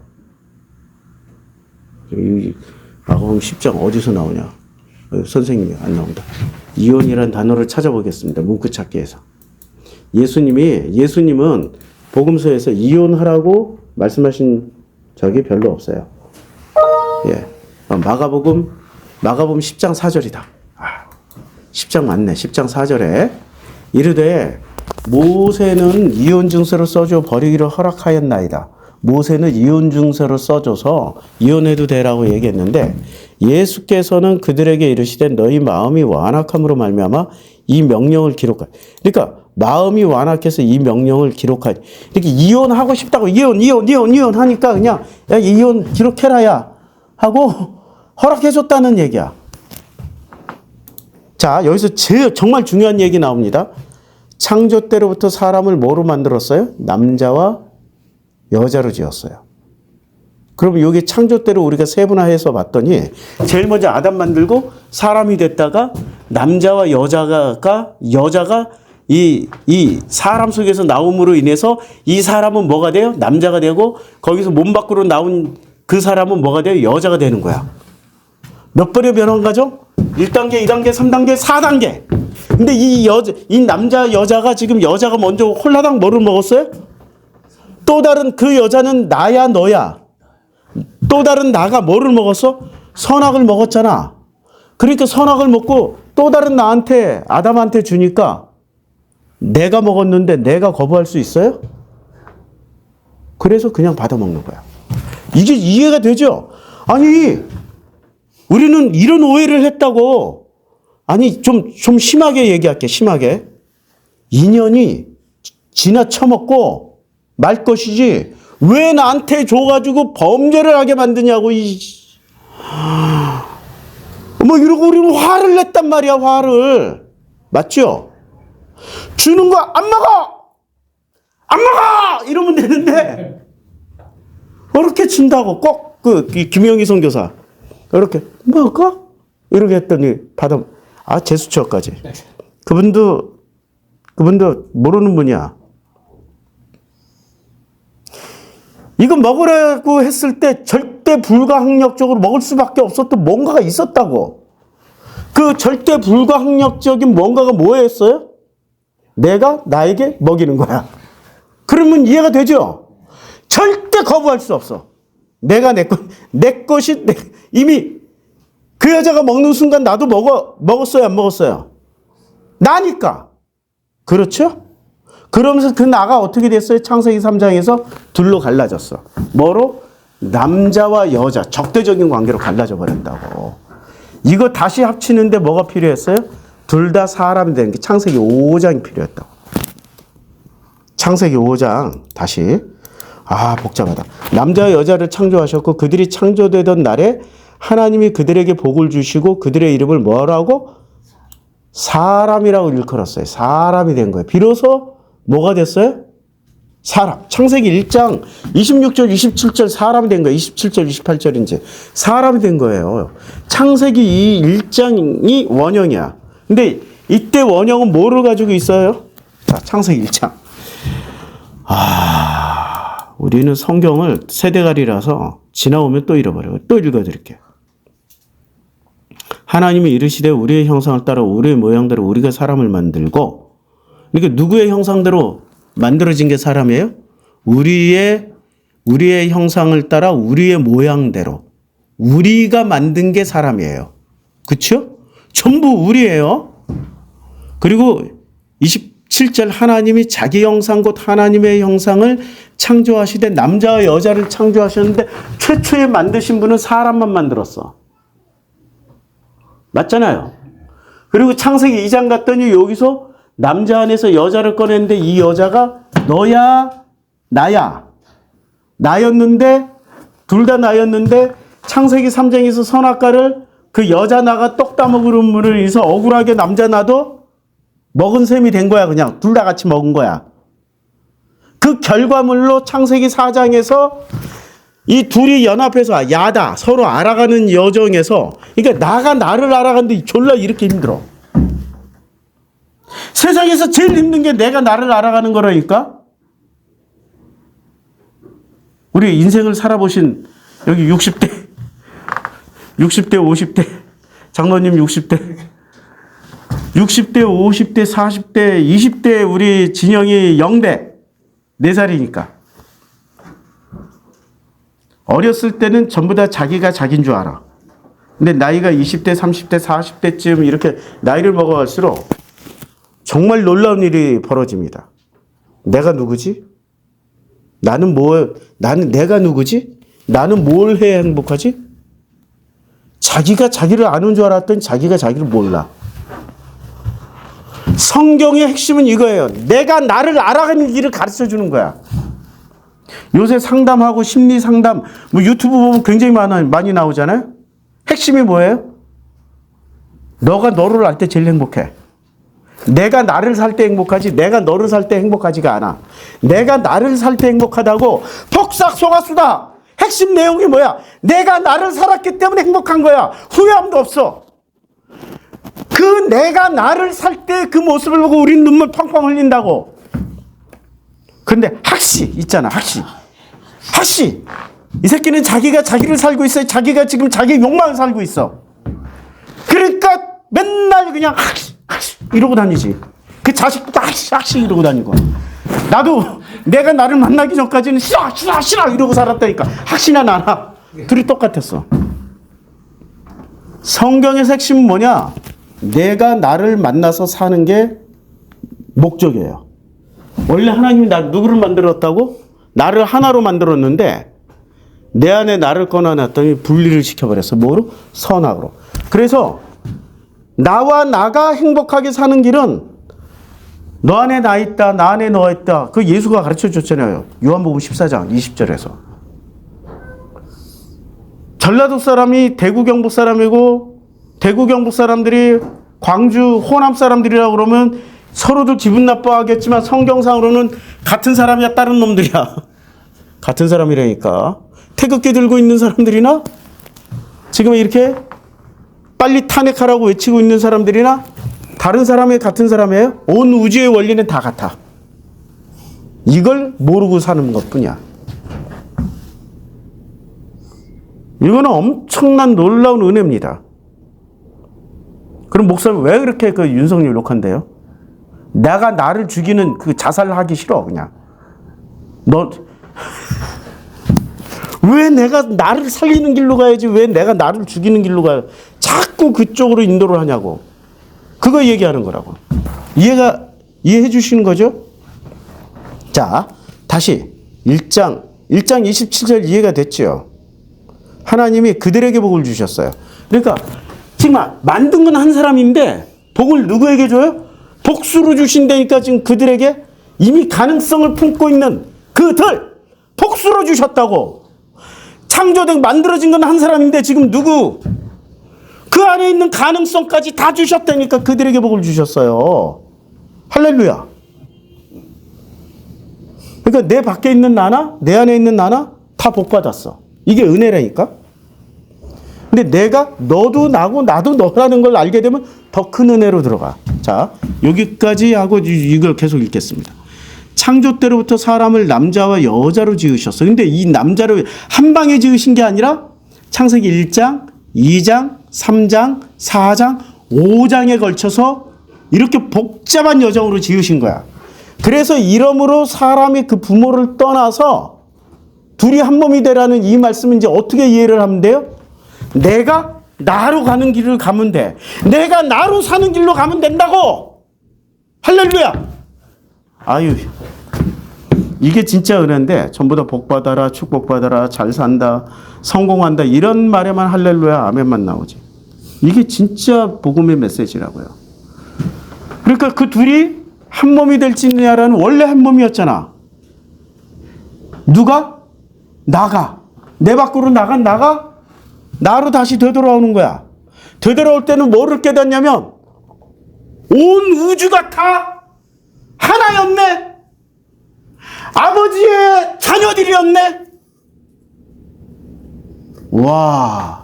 마가복음 10장 어디서 나오냐? 선생님이 안 나온다. 이혼이라는 단어를 찾아보겠습니다. 문구 찾기에서. 예수님은 복음서에서 이혼하라고 말씀하신 적이 별로 없어요. 예. 마가복음 10장 4절이다. 10장 맞네. 10장 4절에 이르되 모세는 이혼 증서를 써줘 버리기를 허락하였나이다. 모세는 이혼 증서를 써줘서 이혼해도 되라고 얘기했는데 예수께서는 그들에게 이르시되 너희 마음이 완악함으로 말미암아 이 명령을 기록하라. 그러니까 마음이 완악해서 이 명령을 기록하라. 이렇게 이혼하고 싶다고 이혼 하니까 그냥 야, 이혼 기록해라야 하고 허락해줬다는 얘기야. 자, 여기서 정말 중요한 얘기 나옵니다. 창조 때로부터 사람을 뭐로 만들었어요? 남자와 여자로 지었어요. 그럼 여기 창조 때로 우리가 세분화해서 봤더니 제일 먼저 아담 만들고 사람이 됐다가 남자와 여자가 이 사람 속에서 나옴으로 인해서 이 사람은 뭐가 돼요? 남자가 되고 거기서 몸 밖으로 나온 그 사람은 뭐가 돼요? 여자가 되는 거야. 몇 번의 변환 과정? 1단계, 2단계, 3단계, 4단계. 근데 이 남자, 여자가 지금 여자가 먼저 홀라당 뭐를 먹었어요? 또 다른 그 여자는 나야, 너야. 또 다른 나가 뭐를 먹었어? 선악을 먹었잖아. 그러니까 선악을 먹고 또 다른 나한테, 아담한테 주니까 내가 먹었는데 내가 거부할 수 있어요? 그래서 그냥 받아먹는 거야. 이게 이해가 되죠? 아니, 우리는 이런 오해를 했다고. 아니, 좀 심하게 얘기할게, 심하게. 인연이 지나쳐먹고 말 것이지, 왜 나한테 줘가지고 범죄를 하게 만드냐고, 뭐 이러고 우리는 화를 냈단 말이야, 화를. 맞죠? 주는 거 안 먹어! 안 먹어! 이러면 되는데, 그렇게 준다고 꼭 김영희 선교사. 이렇게, 먹어? 이렇게 했더니 제수처까지. 그분도 모르는 분이야. 이거 먹으라고 했을 때 절대 불가항력적으로 먹을 수밖에 없었던 뭔가가 있었다고. 그 절대 불가항력적인 뭔가가 뭐였어요? 내가 나에게 먹이는 거야. 그러면 이해가 되죠? 절대 거부할 수 없어. 내가 내 것이 이미 그 여자가 먹는 순간 나도 먹었어요, 안 먹었어요? 나니까. 그렇죠? 그러면서 그 나가 어떻게 됐어요? 창세기 3장에서 둘로 갈라졌어. 뭐로? 남자와 여자, 적대적인 관계로 갈라져 버렸다고. 이거 다시 합치는데 뭐가 필요했어요? 둘 다 사람이 되는 게 창세기 5장이 필요했다고. 창세기 5장 다시. 복잡하다. 남자와 여자를 창조하셨고 그들이 창조되던 날에 하나님이 그들에게 복을 주시고 그들의 이름을 뭐라고? 사람이라고 일컬었어요. 사람이 된 거예요. 비로소 뭐가 됐어요? 사람. 창세기 1장 26절 27절 사람이 된 거예요. 27절 28절인지 사람이 된 거예요. 창세기 1장이 원형이야. 근데 이때 원형은 뭐를 가지고 있어요? 자, 창세기 1장. 우리는 성경을 세대갈이라서 지나오면 또 잃어버려요. 또 읽어드릴게요. 하나님이 이르시되 우리의 형상을 따라 우리의 모양대로 우리가 사람을 만들고, 그러니까 누구의 형상대로 만들어진 게 사람이에요? 우리의 형상을 따라 우리의 모양대로 우리가 만든 게 사람이에요. 그렇죠? 전부 우리예요. 그리고 27절 하나님이 자기 형상 곧 하나님의 형상을 창조하시되 남자와 여자를 창조하셨는데 최초에 만드신 분은 사람만 만들었어. 맞잖아요. 그리고 창세기 2장 갔더니 여기서 남자 안에서 여자를 꺼냈는데 이 여자가 너야 나야 나였는데 둘 다 나였는데 창세기 3장에서 선악과를 그 여자 나가 떡 따먹으므로 인해서 억울하게 남자 나도 먹은 셈이 된 거야. 그냥 둘 다 같이 먹은 거야. 그 결과물로 창세기 4장에서 이 둘이 연합해서 야다 서로 알아가는 여정에서, 그러니까 나가 나를 알아가는데 졸라 이렇게 힘들어. 세상에서 제일 힘든 게 내가 나를 알아가는 거라니까. 우리 인생을 살아보신 여기 60대 50대 장로님 60대 50대 40대 20대 우리 진영이 0대 4살이니까 어렸을 때는 전부 다 자기가 자기인 줄 알아. 근데 나이가 20대 30대 40대쯤 이렇게 나이를 먹어갈수록 정말 놀라운 일이 벌어집니다. 내가 누구지? 나는 내가 누구지? 나는 뭘 해야 행복하지? 자기가 자기를 아는 줄 알았더니 자기가 자기를 몰라. 성경의 핵심은 이거예요. 내가 나를 알아가는 길을 가르쳐 주는 거야. 요새 상담하고 심리 상담, 뭐 유튜브 보면 굉장히 많이 나오잖아요? 핵심이 뭐예요? 너가 너를 알 때 제일 행복해. 내가 나를 살 때 행복하지 내가 너를 살 때 행복하지가 않아. 내가 나를 살 때 행복하다고 폭삭 속았수다. 핵심 내용이 뭐야? 내가 나를 살았기 때문에 행복한 거야. 후회함도 없어. 그 내가 나를 살 때 그 모습을 보고 우린 눈물 펑펑 흘린다고. 근데 학시 있잖아. 학시 이 새끼는 자기가 자기를 살고 있어. 자기가 지금 자기 욕망을 살고 있어. 그러니까 맨날 그냥 학시 이러고 다니지. 그 자식도 학시 이러고 다니고. 나도 내가 나를 만나기 전까지는 싫어 이러고 살았다니까. 학시나 나나 둘이 똑같았어. 성경의 핵심은 뭐냐? 내가 나를 만나서 사는 게 목적이에요. 원래 하나님이 누구를 만들었다고? 나를 하나로 만들었는데 내 안에 나를 꺼내놨더니 분리를 시켜버렸어. 뭐로? 선악으로. 그래서 나와 나가 행복하게 사는 길은 너 안에 나 있다, 나 안에 너 있다. 그 예수가 가르쳐 줬잖아요. 요한복음 14장 20절에서. 전라도 사람이 대구 경북 사람이고 대구 경북 사람들이 광주 호남 사람들이라고 그러면 서로들 기분 나빠하겠지만 성경상으로는 같은 사람이야, 다른 놈들이야. 같은 사람이라니까. 태극기 들고 있는 사람들이나 지금 이렇게 빨리 탄핵하라고 외치고 있는 사람들이나 다른 사람의 같은 사람이에요? 온 우주의 원리는 다 같아. 이걸 모르고 사는 것뿐이야. 이거는 엄청난 놀라운 은혜입니다. 그럼 목사님 왜 그렇게 그 윤석열 욕한대요? 내가 나를 죽이는 그 자살하기 싫어 그냥. 너 왜 내가 나를 살리는 길로 가야지 왜 내가 나를 죽이는 길로 가요? 자꾸 그쪽으로 인도를 하냐고. 그거 얘기하는 거라고. 이해해 주시는 거죠? 자, 다시 1장 27절 이해가 됐죠? 하나님이 그들에게 복을 주셨어요. 그러니까 지금 만든 건 한 사람인데 복을 누구에게 줘요? 복수로 주신다니까. 지금 그들에게 이미 가능성을 품고 있는 그들 복수로 주셨다고. 창조된 만들어진 건 한 사람인데 지금 누구? 그 안에 있는 가능성까지 다 주셨다니까. 그들에게 복을 주셨어요. 할렐루야. 그러니까 내 밖에 있는 나나 내 안에 있는 나나 다 복 받았어. 이게 은혜라니까. 근데 내가 너도 나고 나도 너라는 걸 알게 되면 더 큰 은혜로 들어가. 자, 여기까지 하고 이걸 계속 읽겠습니다. 창조 때로부터 사람을 남자와 여자로 지으셨어. 근데 이 남자를 한 방에 지으신 게 아니라 창세기 1장, 2장, 3장, 4장, 5장에 걸쳐서 이렇게 복잡한 여정으로 지으신 거야. 그래서 이러므로 사람이 그 부모를 떠나서 둘이 한 몸이 되라는 이 말씀은 이제 어떻게 이해를 하면 돼요? 내가 나로 가는 길을 가면 돼. 내가 나로 사는 길로 가면 된다고. 할렐루야. 아유, 이게 진짜 은혜인데 전부 다 복받아라, 축복받아라, 잘 산다, 성공한다 이런 말에만 할렐루야, 아멘만 나오지. 이게 진짜 복음의 메시지라고요. 그러니까 그 둘이 한 몸이 될지냐라는 원래 한 몸이었잖아. 누가? 나가. 내 밖으로 나간 나가 나로 다시 되돌아오는 거야. 되돌아올 때는 뭐를 깨닫냐면 온 우주가 다 하나였네. 아버지의 자녀들이었네. 와.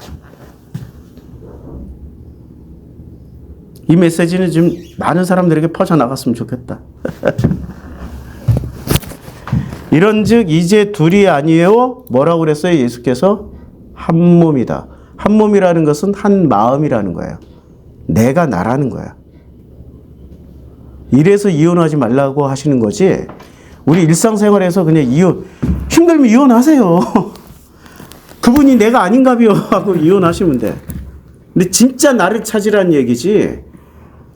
이 메시지는 좀 많은 사람들에게 퍼져나갔으면 좋겠다. 이런즉 이제 둘이 아니에요. 뭐라고 그랬어요? 예수께서 한 몸이다. 한 몸이라는 것은 한 마음이라는 거예요. 내가 나라는 거야. 이래서 이혼하지 말라고 하시는 거지. 우리 일상생활에서 그냥 힘들면 이혼하세요. 그분이 내가 아닌가비요 하고 이혼하시면 돼. 근데 진짜 나를 찾으라는 얘기지.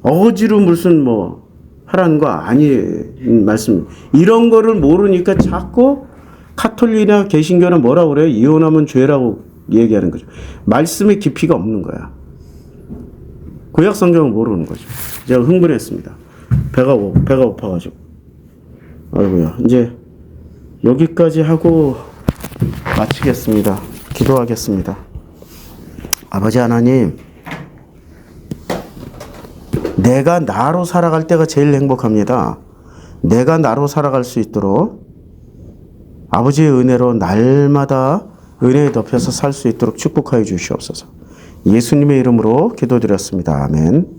어거지로 무슨 뭐 하라는 거 아니에요. 말씀. 이런 거를 모르니까 자꾸 카톨릭이나 개신교는 뭐라고 그래요? 이혼하면 죄라고 얘기하는 거죠. 말씀의 깊이가 없는 거야. 구약 성경을 모르는 거죠. 제가 흥분했습니다. 배가 고파가지고. 아이고야. 이제 여기까지 하고 마치겠습니다. 기도하겠습니다. 아버지 하나님, 내가 나로 살아갈 때가 제일 행복합니다. 내가 나로 살아갈 수 있도록 아버지의 은혜로 날마다 은혜에 덮여서 살 수 있도록 축복하여 주시옵소서. 예수님의 이름으로 기도드렸습니다. 아멘.